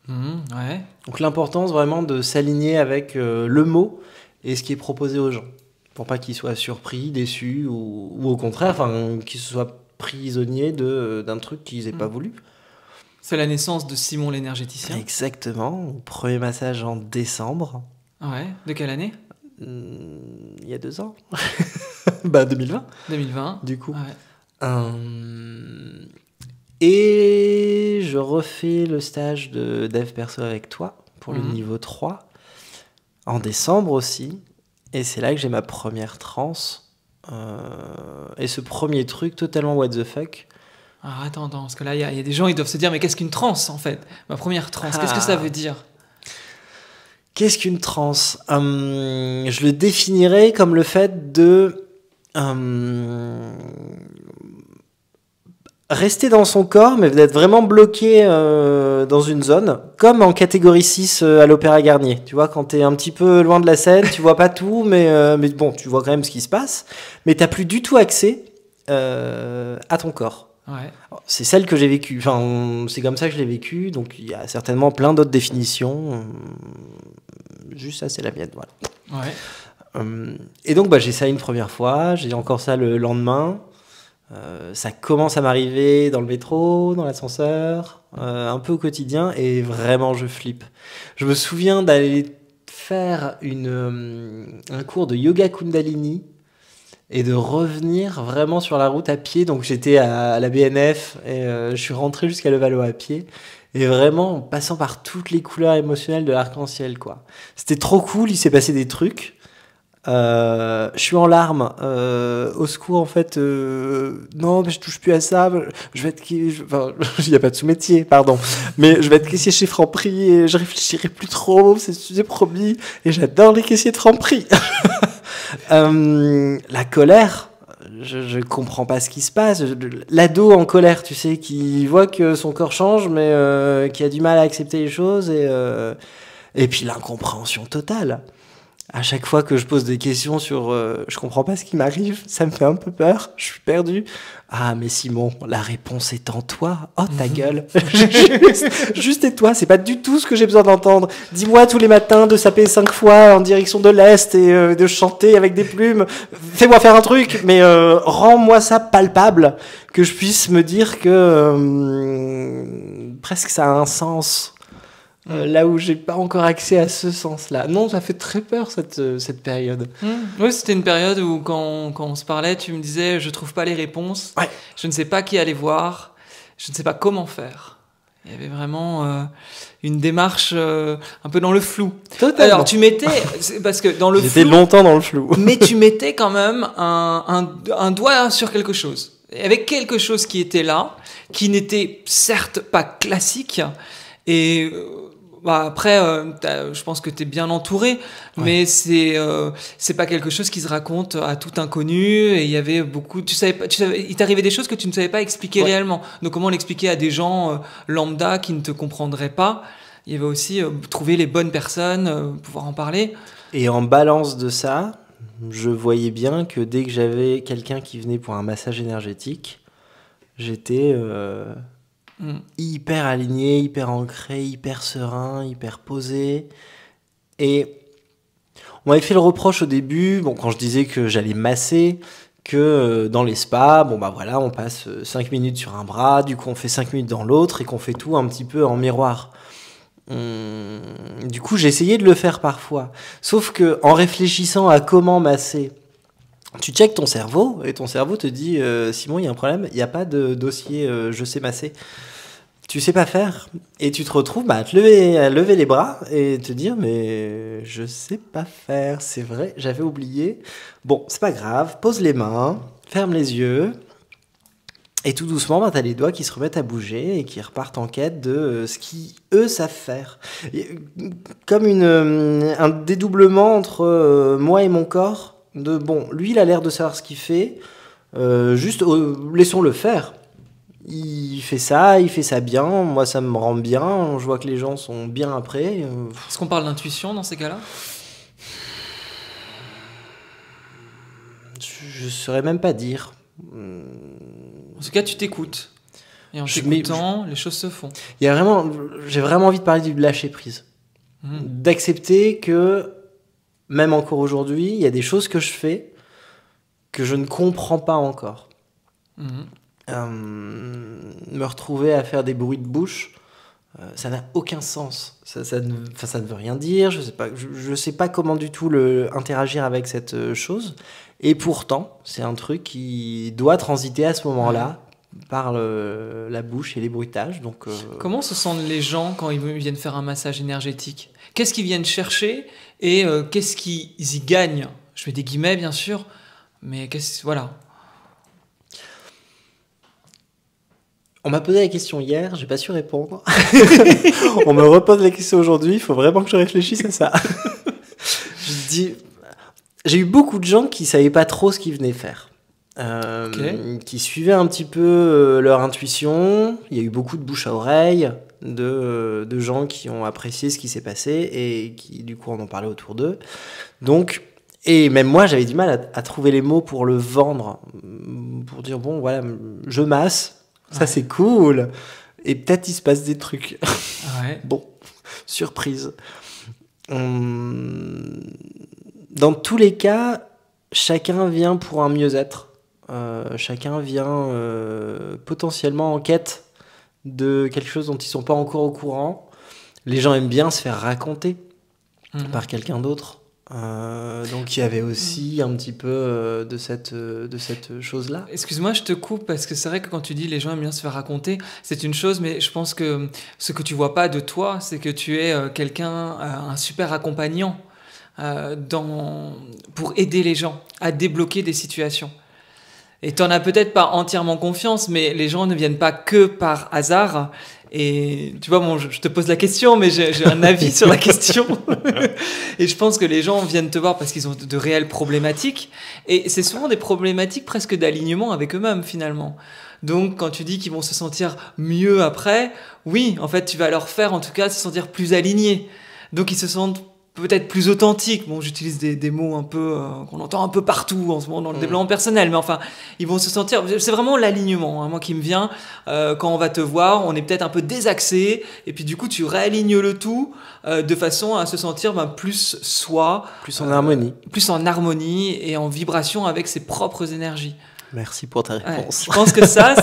Donc l'importance vraiment de s'aligner avec le mot et ce qui est proposé aux gens pour pas qu'ils soient surpris, déçus ou au contraire qu'ils soient prisonniers d'un truc qu'ils n'aient pas voulu. C'est la naissance de Simon l'énergéticien. Exactement. Premier massage en décembre. Ouais. De quelle année? Il y a 2 ans. 2020. 2020. Du coup. Ouais. Et je refais le stage de dev perso avec toi pour le niveau 3 en décembre aussi. Et c'est là que j'ai ma première transe. Et ce premier truc totalement what the fuck. Alors attends, parce que là, il y a des gens, ils doivent se dire, mais qu'est-ce qu'une transe, en fait? Ma première transe, qu'est-ce que ça veut dire? Qu'est-ce qu'une transe? Je le définirais comme le fait de rester dans son corps, mais d'être vraiment bloqué dans une zone, comme en catégorie 6 à l'Opéra Garnier. Tu vois, quand t'es un petit peu loin de la scène, tu vois pas tout, mais bon, tu vois quand même ce qui se passe, mais t'as plus du tout accès à ton corps. Ouais. C'est celle que j'ai vécue. Enfin, c'est comme ça que je l'ai vécue. Donc, il y a certainement plein d'autres définitions. Juste ça, c'est la mienne. Voilà. Ouais. Et donc, j'ai ça une première fois. J'ai encore ça le lendemain. Ça commence à m'arriver dans le métro, dans l'ascenseur, un peu au quotidien, et vraiment je flippe. Je me souviens d'aller faire un cours de yoga Kundalini et de revenir vraiment sur la route à pied. Donc j'étais à la BNF et je suis rentré jusqu'à Levallois à pied. Et vraiment en passant par toutes les couleurs émotionnelles de l'arc-en-ciel, quoi. C'était trop cool, il s'est passé des trucs. Je suis en larmes, au secours en fait. Non, mais je touche plus à ça. Je vais être, enfin, il n'y a pas de sous-métier, pardon. Mais je vais être caissier chez Franprix et je réfléchirai plus trop. C'est promis. Et j'adore les caissiers de Franprix. La colère. Je comprends pas ce qui se passe. L'ado en colère, tu sais, qui voit que son corps change, mais qui a du mal à accepter les choses et puis l'incompréhension totale. À chaque fois que je pose des questions sur je comprends pas ce qui m'arrive, ça me fait un peu peur, je suis perdu. Ah mais Simon, la réponse est en toi. Oh ta gueule. Juste tais-toi, c'est pas du tout ce que j'ai besoin d'entendre. Dis-moi tous les matins de saper 5 fois en direction de l'Est et de chanter avec des plumes. Fais-moi faire un truc, mais rends-moi ça palpable, que je puisse me dire que presque ça a un sens. Là où j'ai pas encore accès à ce sens-là. Non, ça fait très peur cette période. Oui, c'était une période où quand on se parlait, tu me disais je trouve pas les réponses, ouais. Je ne sais pas qui aller voir, je ne sais pas comment faire. Il y avait vraiment une démarche un peu dans le flou. Totalement. Alors tu mettais, parce que dans le flou... J'étais longtemps dans le flou. Mais tu mettais quand même un doigt sur quelque chose. Il y avait quelque chose qui était là, qui n'était certes pas classique, et... après, je pense que t'es bien entouré, ouais. Mais c'est pas quelque chose qui se raconte à tout inconnu. Et il y avait beaucoup, il t'arrivait des choses que tu ne savais pas expliquer réellement. Donc comment l'expliquer à des gens lambda qui ne te comprendraient pas? Il y avait aussi trouver les bonnes personnes, pouvoir en parler. Et en balance de ça, je voyais bien que dès que j'avais quelqu'un qui venait pour un massage énergétique, j'étais hyper aligné, hyper ancré, hyper serein, hyper posé. Et on m'avait fait le reproche au début, quand je disais que j'allais masser, que dans les spas, voilà, on passe 5 minutes sur un bras, du coup on fait 5 minutes dans l'autre et qu'on fait tout un petit peu en miroir. Du coup j'ai essayé de le faire parfois, sauf que en réfléchissant à comment masser, tu checkes ton cerveau et ton cerveau te dit Simon, il y a un problème, il n'y a pas de dossier je sais masser. Tu sais pas faire et tu te retrouves à lever les bras et te dire mais je sais pas faire, c'est vrai, j'avais oublié. Bon, c'est pas grave, pose les mains, ferme les yeux et tout doucement t'as les doigts qui se remettent à bouger et qui repartent en quête de ce qu'ils eux savent faire. Comme un dédoublement entre moi et mon corps de lui il a l'air de savoir ce qu'il fait, juste laissons-le faire. Il fait ça bien, moi ça me rend bien, je vois que les gens sont bien après. Est-ce qu'on parle d'intuition dans ces cas-là ? Je saurais même pas dire. En tout cas, tu t'écoutes. Et en t'écoutant, les choses se font. J'ai vraiment envie de parler du lâcher prise. D'accepter que, même encore aujourd'hui, il y a des choses que je fais que je ne comprends pas encore. Me retrouver à faire des bruits de bouche, ça n'a aucun sens. Ça ne veut rien dire. Je sais pas comment du tout interagir avec cette chose. Et pourtant, c'est un truc qui doit transiter à ce moment-là par la bouche et les bruitages. Donc, comment se sentent les gens quand ils viennent faire un massage énergétique ? Qu'est-ce qu'ils viennent chercher et qu'est-ce qu'ils y gagnent ? Je mets des guillemets, bien sûr, mais voilà. On m'a posé la question hier, j'ai pas su répondre. On me repose la question aujourd'hui, il faut vraiment que je réfléchisse à ça. J'ai eu beaucoup de gens qui savaient pas trop ce qu'ils venaient faire. Qui suivaient un petit peu leur intuition. Il y a eu beaucoup de bouche à oreille, de gens qui ont apprécié ce qui s'est passé et qui du coup en ont parlé autour d'eux. Donc, et même moi j'avais du mal à trouver les mots pour le vendre, pour dire voilà, je masse. Ça, c'est cool. Et peut-être il se passe des trucs. Ouais. Bon, surprise. Dans tous les cas, chacun vient pour un mieux-être. chacun vient potentiellement en quête de quelque chose dont ils sont pas encore au courant. Les gens aiment bien se faire raconter par quelqu'un d'autre. Donc il y avait aussi un petit peu de cette chose-là. Excuse-moi, je te coupe parce que c'est vrai que quand tu dis les gens aiment bien se faire raconter, c'est une chose, mais je pense que ce que tu vois pas de toi, c'est que tu es quelqu'un, un super accompagnant pour aider les gens à débloquer des situations. Et t'en as peut-être pas entièrement confiance, mais les gens ne viennent pas que par hasard. Et tu vois, bon, je te pose la question, mais j'ai un avis sur la question. Et je pense que les gens viennent te voir parce qu'ils ont de réelles problématiques. Et c'est souvent des problématiques presque d'alignement avec eux-mêmes, finalement. Donc, quand tu dis qu'ils vont se sentir mieux après, oui, en fait, tu vas leur faire, en tout cas, se sentir plus alignés. Donc, ils se sentent peut-être plus authentiques. Bon, j'utilise des mots un peu qu'on entend un peu partout en ce moment dans le développement personnel, mais enfin, ils vont se sentir. C'est vraiment l'alignement, hein, moi qui me vient quand on va te voir, on est peut-être un peu désaxé, et puis du coup, tu réalignes le tout de façon à se sentir plus soi, Plus en harmonie. plus en harmonie et en vibration avec ses propres énergies. Merci pour ta réponse. Ouais, je pense que ça,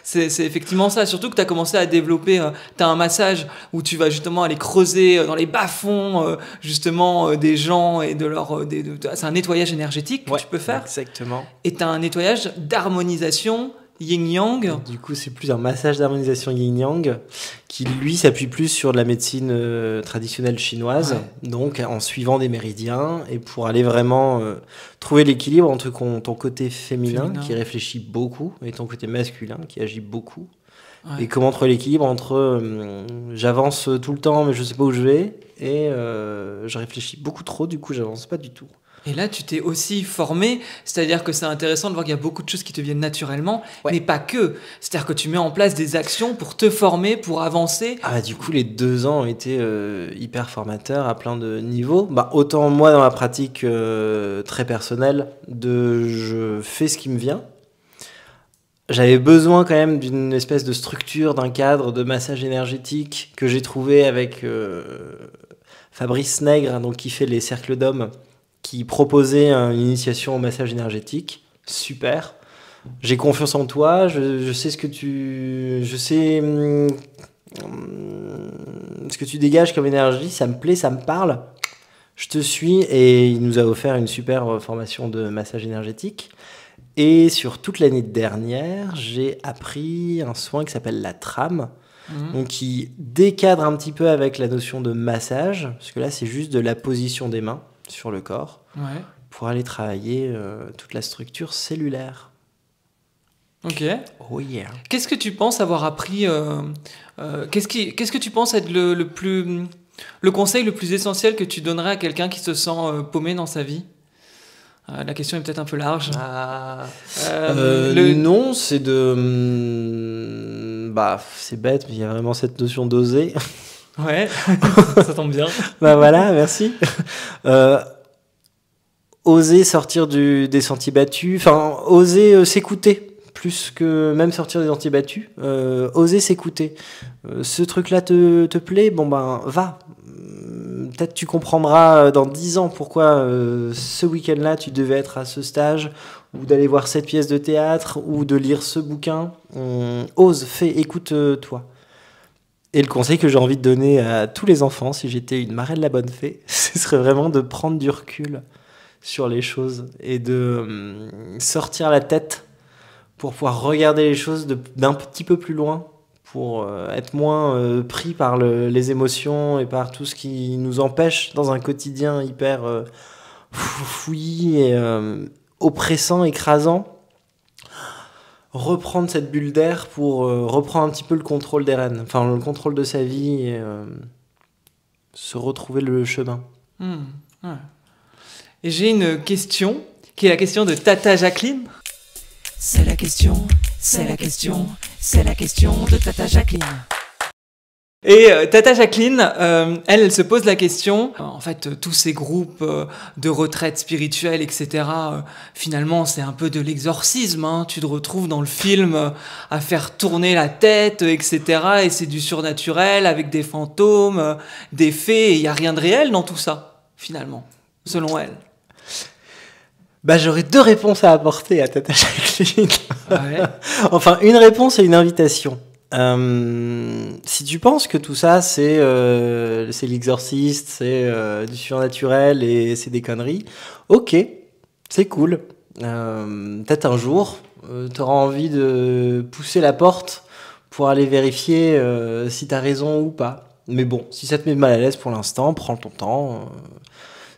c'est effectivement ça. Surtout que tu as commencé à développer, tu as un massage où tu vas justement aller creuser dans les bas-fonds justement des gens et de leur... c'est un nettoyage énergétique que tu peux faire. Exactement. Et tu as un nettoyage d'harmonisation yin-yang. Du coup, c'est plus un massage d'harmonisation yin-yang qui, lui, s'appuie plus sur de la médecine traditionnelle chinoise, donc en suivant des méridiens, et pour aller vraiment trouver l'équilibre entre ton côté féminin, qui réfléchit beaucoup, et ton côté masculin, qui agit beaucoup. Ouais. Et comment trouver l'équilibre entre j'avance tout le temps, mais je sais pas où je vais, et je réfléchis beaucoup trop, du coup, j'avance pas du tout. Et là, tu t'es aussi formé, c'est-à-dire que c'est intéressant de voir qu'il y a beaucoup de choses qui te viennent naturellement, mais pas que. C'est-à-dire que tu mets en place des actions pour te former, pour avancer. Ah, du coup, les 2 ans ont été hyper formateurs à plein de niveaux. Autant moi, dans ma pratique très personnelle, je fais ce qui me vient. J'avais besoin quand même d'une espèce de structure, d'un cadre de massage énergétique que j'ai trouvé avec Fabrice Nègre, donc, qui fait les cercles d'hommes, qui proposait une initiation au massage énergétique. Super. J'ai confiance en toi, je sais ce que je sais ce que tu dégages comme énergie, ça me plaît, ça me parle. Je te suis, et il nous a offert une super formation de massage énergétique. Et sur toute l'année dernière, j'ai appris un soin qui s'appelle la trame, donc qui décadre un petit peu avec la notion de massage, parce que là, c'est juste de la position des mains sur le corps, pour aller travailler toute la structure cellulaire. Ok. Oh yeah. Qu'est-ce que tu penses avoir appris qu'est-ce que tu penses être le conseil le plus essentiel que tu donnerais à quelqu'un qui se sent paumé dans sa vie? La question est peut-être un peu large. Non, c'est c'est bête, mais il y a vraiment cette notion d'oser. Ouais, ça tombe bien. Voilà, merci. Oser sortir des sentiers battus, enfin, oser s'écouter, plus que même sortir des sentiers battus, oser s'écouter. Ce truc-là te plaît, va. Peut-être tu comprendras dans 10 ans pourquoi ce week-end-là, tu devais être à ce stage, ou d'aller voir cette pièce de théâtre, ou de lire ce bouquin. Ose, fais, écoute-toi. Et le conseil que j'ai envie de donner à tous les enfants, si j'étais une marraine de la bonne fée, ce serait vraiment de prendre du recul sur les choses et de sortir la tête pour pouvoir regarder les choses d'un petit peu plus loin, pour être moins pris par les émotions et par tout ce qui nous empêche dans un quotidien hyper fouillis et oppressant, écrasant. Reprendre cette bulle d'air pour reprendre un petit peu le contrôle des rênes, enfin le contrôle de sa vie, et se retrouver le chemin. Ouais. Et j'ai une question qui est la question de Tata Jacqueline. C'est la question de Tata Jacqueline. Et Tata Jacqueline, elle se pose la question, en fait, tous ces groupes de retraite spirituelle, etc., finalement, c'est un peu de l'exorcisme, hein. Tu te retrouves dans le film à faire tourner la tête, etc., et c'est du surnaturel, avec des fantômes, des fées, et il n'y a rien de réel dans tout ça, finalement, selon elle. Bah, j'aurais 2 réponses à apporter à Tata Jacqueline. Ouais. Enfin, une réponse et une invitation. Si tu penses que tout ça, c'est l'exorciste, c'est du surnaturel et c'est des conneries, ok, c'est cool. Peut-être un jour, tu auras envie de pousser la porte pour aller vérifier si tu as raison ou pas. Mais bon, si ça te met mal à l'aise pour l'instant, prends ton temps.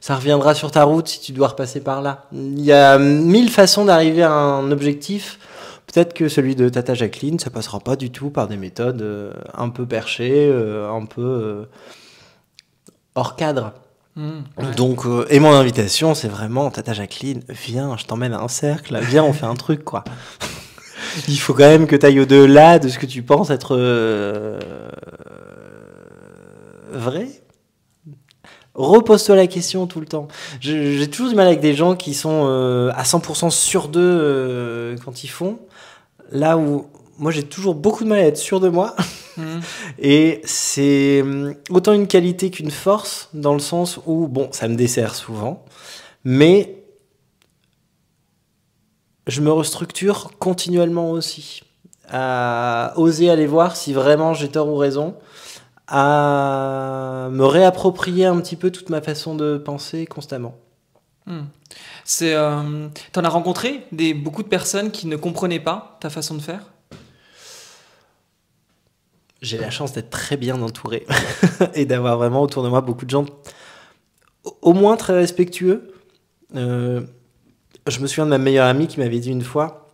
Ça reviendra sur ta route si tu dois repasser par là. Il y a 1000 façons d'arriver à un objectif. Peut-être que celui de Tata Jacqueline, ça passera pas du tout par des méthodes un peu perchées, un peu hors cadre. Ouais. Donc, et mon invitation, c'est vraiment, Tata Jacqueline, viens, je t'emmène à un cercle, viens, on fait un truc, quoi. Il faut quand même que tu ailles au-delà de ce que tu penses être vrai. Repose-toi la question tout le temps. J'ai toujours du mal avec des gens qui sont à 100% sûrs d'eux quand ils font. Là où moi j'ai toujours beaucoup de mal à être sûr de moi. Et c'est autant une qualité qu'une force, dans le sens où, bon, ça me dessert souvent, mais je me restructure continuellement aussi, à oser aller voir si vraiment j'ai tort ou raison, à me réapproprier un petit peu toute ma façon de penser constamment. T'en as rencontré beaucoup de personnes qui ne comprenaient pas ta façon de faire? J'ai la chance d'être très bien entouré et d'avoir vraiment autour de moi beaucoup de gens au moins très respectueux. Je me souviens de ma meilleure amie qui m'avait dit une fois: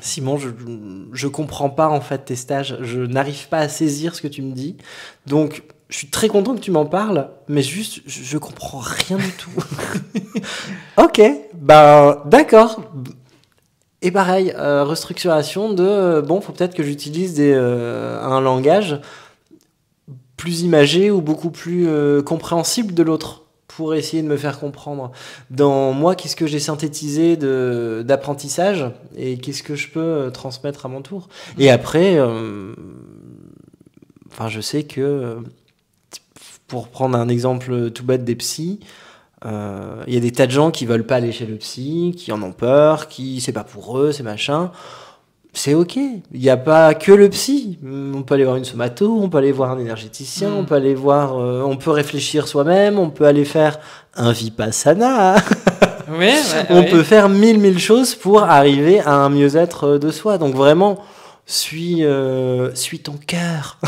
Simon, je comprends pas en fait tes stages, je n'arrive pas à saisir ce que tu me dis, donc je suis très content que tu m'en parles, mais juste je comprends rien du tout. Ok, bah d'accord. Et pareil, restructuration de bon, faut peut-être que j'utilise un langage plus imagé ou beaucoup plus compréhensible de l'autre pour essayer de me faire comprendre. Dans moi, qu'est-ce que j'ai synthétisé d'apprentissage et qu'est-ce que je peux transmettre à mon tour. Et après, je sais que, pour prendre un exemple tout bête des psys, y a des tas de gens qui veulent pas aller chez le psy, qui en ont peur, qui c'est pas pour eux, c'est machin. C'est ok, il n'y a pas que le psy. On peut aller voir une somato, on peut aller voir un énergéticien, on peut aller voir, on peut réfléchir soi-même, on peut aller faire un vipassana. On peut faire mille choses pour arriver à un mieux-être de soi. Donc vraiment, suis ton cœur.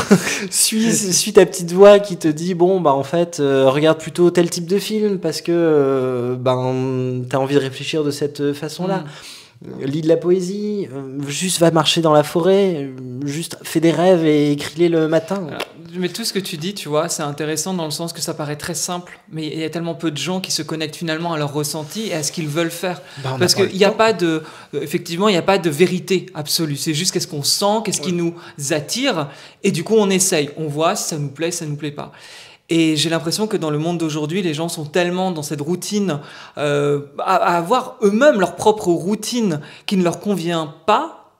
suis ta petite voix qui te dit bon bah en fait regarde plutôt tel type de film parce que t'as envie de réfléchir de cette façon-là. Lis de la poésie, juste va marcher dans la forêt, juste fais des rêves et écris-les le matin. Mais tout ce que tu dis, tu vois, c'est intéressant dans le sens que ça paraît très simple, mais il y a tellement peu de gens qui se connectent finalement à leur ressenti et à ce qu'ils veulent faire. Parce qu'il n'y a pas de, effectivement, il n'y a pas de vérité absolue. C'est juste qu'est-ce qu'on sent, qu'est-ce qui nous attire, et du coup on essaye, on voit si ça nous plaît, si ça nous plaît pas. Et j'ai l'impression que dans le monde d'aujourd'hui, les gens sont tellement dans cette routine, à avoir eux-mêmes leur propre routine qui ne leur convient pas,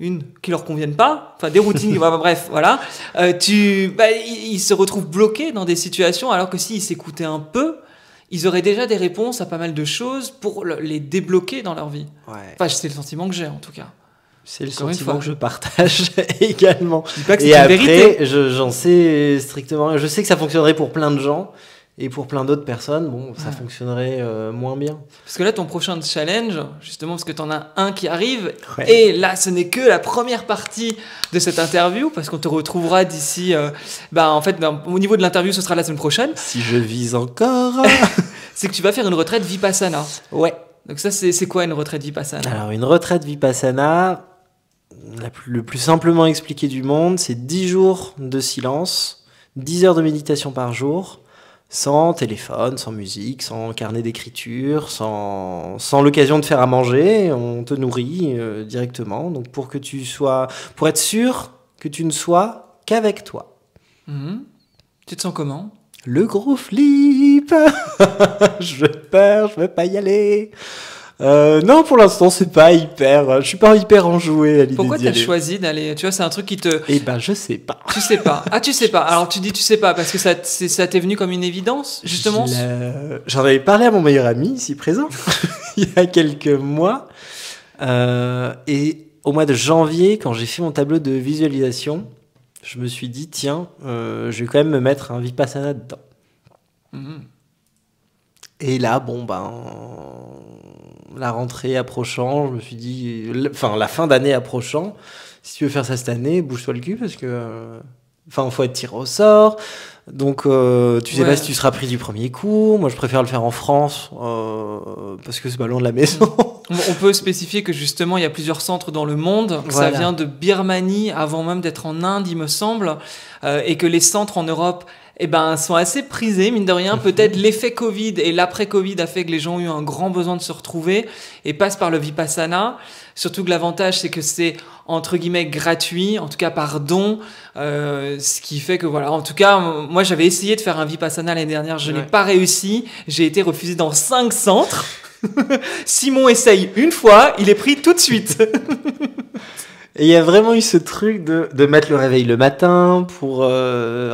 qui leur conviennent pas, enfin des routines, bref, voilà. Ils se retrouvent bloqués dans des situations, alors que s'ils s'écoutaient un peu, ils auraient déjà des réponses à pas mal de choses pour les débloquer dans leur vie. Ouais. Enfin, c'est le sentiment que j'ai en tout cas. C'est le sentiment que je partage également. Je dis pas que c'est et une après, vérité. j'en sais strictement. Je sais que ça fonctionnerait pour plein de gens et pour plein d'autres personnes, ça fonctionnerait moins bien. Parce que là, ton prochain challenge, justement, parce que t'en as un qui arrive, et là, ce n'est que la première partie de cette interview, parce qu'on te retrouvera d'ici. Au niveau de l'interview, ce sera la semaine prochaine. Si je vise encore. C'est que tu vas faire une retraite Vipassana. Ouais. Donc ça, c'est quoi une retraite Vipassana? Alors, une retraite Vipassana, le plus simplement expliqué du monde, c'est 10 jours de silence, 10 heures de méditation par jour, sans téléphone, sans musique, sans carnet d'écriture, sans l'occasion de faire à manger. On te nourrit directement. Donc pour être sûr que tu ne sois qu'avec toi. Tu te sens comment? Le gros flip. Je peur, je veux pas y aller. Non, pour l'instant, c'est pas hyper. Je suis pas hyper enjoué à l'idée. Pourquoi d'y aller. T'as choisi d'aller? Tu vois, c'est un truc qui te. Eh ben, je sais pas. Tu sais pas. Ah, tu sais pas. Alors tu dis tu sais pas parce que ça t'est venu comme une évidence, justement. J'en avais parlé à mon meilleur ami ici présent. il y a quelques mois. Et au mois de janvier, quand j'ai fait mon tableau de visualisation, je me suis dit, tiens, je vais quand même me mettre un Vipassana dedans. Et là, la rentrée approchant, je me suis dit, la fin d'année approchant, si tu veux faire ça cette année, bouge-toi le cul parce que, faut être tiré au sort. Donc, tu sais pas si tu seras pris du premier coup. Moi, je préfère le faire en France parce que c'est pas loin de la maison. On peut spécifier que justement, il y a plusieurs centres dans le monde. Voilà. Ça vient de Birmanie avant même d'être en Inde, il me semble, et que les centres en Europe sont assez prisés, mine de rien. Peut-être l'effet Covid et l'après-Covid a fait que les gens ont eu un grand besoin de se retrouver et passent par le Vipassana. Surtout que l'avantage, c'est que c'est entre guillemets gratuit, en tout cas par don, ce qui fait que voilà. En tout cas, moi j'avais essayé de faire un Vipassana l'année dernière, je n'ai pas réussi. J'ai été refusé dans 5 centres. Simon essaye une fois, il est pris tout de suite. Et il y a vraiment eu ce truc de mettre le réveil le matin pour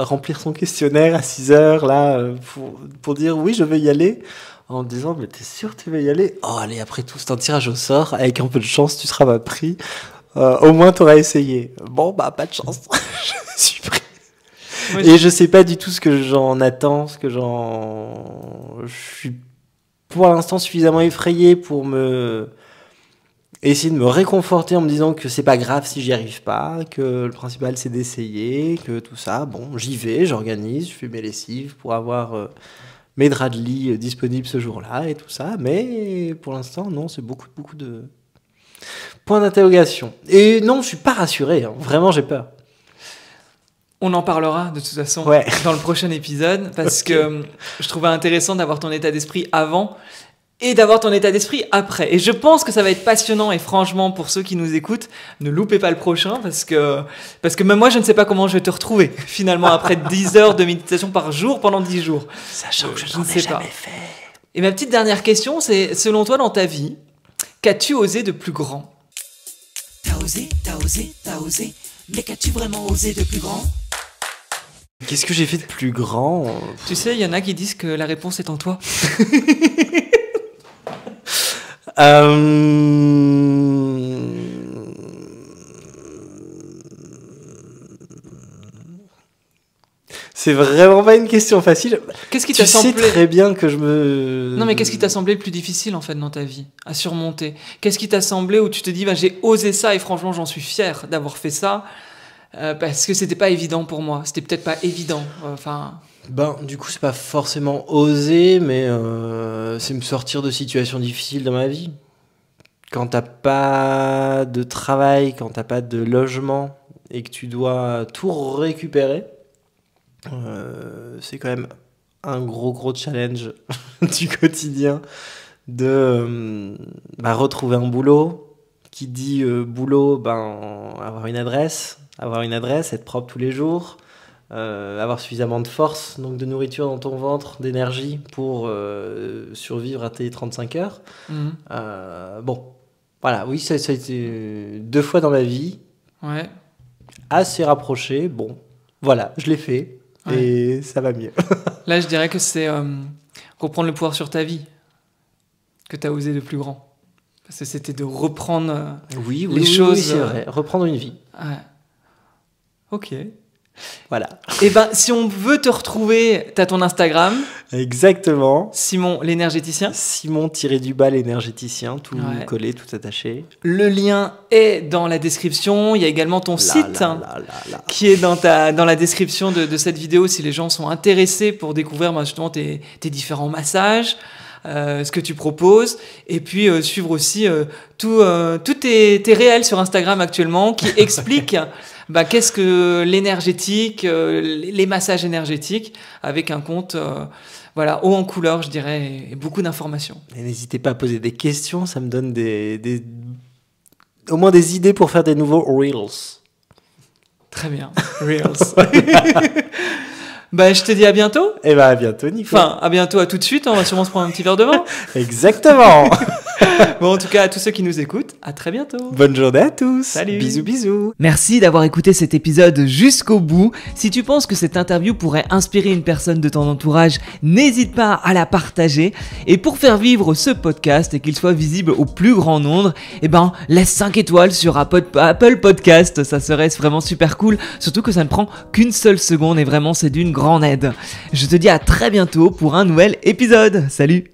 remplir son questionnaire à 6h, là, pour dire oui, je veux y aller. En me disant, mais t'es sûr que tu veux y aller? Oh, allez, après tout, c'est un tirage au sort. Avec un peu de chance, tu seras pas pris. Au moins, t'auras essayé. Bon, pas de chance. Je suis pris. Ouais, et je sais pas du tout ce que j'en attends, je suis pour l'instant suffisamment effrayé pour essayer de me réconforter en me disant que c'est pas grave si j'y arrive pas, que le principal c'est d'essayer, que tout ça, bon, j'y vais, j'organise, je fais mes lessives pour avoir mes draps de lit disponibles ce jour-là et tout ça, mais pour l'instant, non, c'est beaucoup de points d'interrogation. Et non, je suis pas rassuré, hein. Vraiment, j'ai peur. On en parlera de toute façon dans le prochain épisode, parce que je trouvais intéressant d'avoir ton état d'esprit avant et d'avoir ton état d'esprit après. Et je pense que ça va être passionnant, et franchement, pour ceux qui nous écoutent, ne loupez pas le prochain, parce que même moi, je ne sais pas comment je vais te retrouver, finalement, après 10 heures de méditation par jour pendant 10 jours. Sachant que je n'en ai jamais fait. Et ma petite dernière question, c'est, selon toi, dans ta vie, qu'as-tu osé de plus grand? T'as osé, mais qu'as-tu vraiment osé de plus grand? Qu'est-ce que j'ai fait de plus grand? Tu sais, il y en a qui disent que la réponse est en toi. C'est vraiment pas une question facile. Qu'est-ce qui t'a semblé... Tu sais très bien que je me... Non, mais qu'est-ce qui t'a semblé le plus difficile, en fait, dans ta vie, à surmonter? Qu'est-ce qui t'a semblé où tu te dis, j'ai osé ça et franchement, j'en suis fier d'avoir fait ça, parce que c'était pas évident pour moi. C'était peut-être pas évident. Du coup, c'est pas forcément oser, mais c'est me sortir de situations difficiles dans ma vie. Quand t'as pas de travail, quand t'as pas de logement et que tu dois tout récupérer, c'est quand même un gros challenge du quotidien de retrouver un boulot. Qui dit boulot, avoir une adresse, être propre tous les jours, avoir suffisamment de force, donc de nourriture dans ton ventre, d'énergie pour survivre à tes 35 heures. Voilà, oui, ça a été 2 fois dans ma vie. Ouais. Assez rapproché. Bon, voilà, je l'ai fait et ça va mieux. Là, je dirais que c'est reprendre le pouvoir sur ta vie que tu as osé de plus grand. Parce que c'était de reprendre les choses. Oui, c'est vrai. Reprendre une vie. Ouais. Ok. Voilà. Et si on veut te retrouver, t'as ton Instagram. Exactement. Simon l'énergéticien. Simon-du-bas l'énergéticien, tout collé, tout attaché. Le lien est dans la description. Il y a également ton site qui est dans la description de cette vidéo si les gens sont intéressés pour découvrir justement tes différents massages. Ce que tu proposes, et puis suivre aussi tous tes réels sur Instagram actuellement qui expliquent qu'est-ce que l'énergétique, les massages énergétiques, avec un compte haut en couleur, je dirais, et beaucoup d'informations. Et n'hésitez pas à poser des questions, ça me donne au moins des idées pour faire des nouveaux Reels. Très bien, Reels. Bah, je te dis à bientôt. Et bah à bientôt, Nico. Enfin, à bientôt, à tout de suite. On va sûrement se prendre un petit verre de vin. Exactement. Bon, en tout cas, à tous ceux qui nous écoutent, à très bientôt. Bonne journée à tous. Salut. Bisous, bisous. Merci d'avoir écouté cet épisode jusqu'au bout. Si tu penses que cette interview pourrait inspirer une personne de ton entourage, n'hésite pas à la partager. Et pour faire vivre ce podcast et qu'il soit visible au plus grand nombre, laisse 5 étoiles sur Apple Podcast. Ça serait vraiment super cool. Surtout que ça ne prend qu'une seule seconde et vraiment c'est d'une grande aide. Je te dis à très bientôt pour un nouvel épisode. Salut!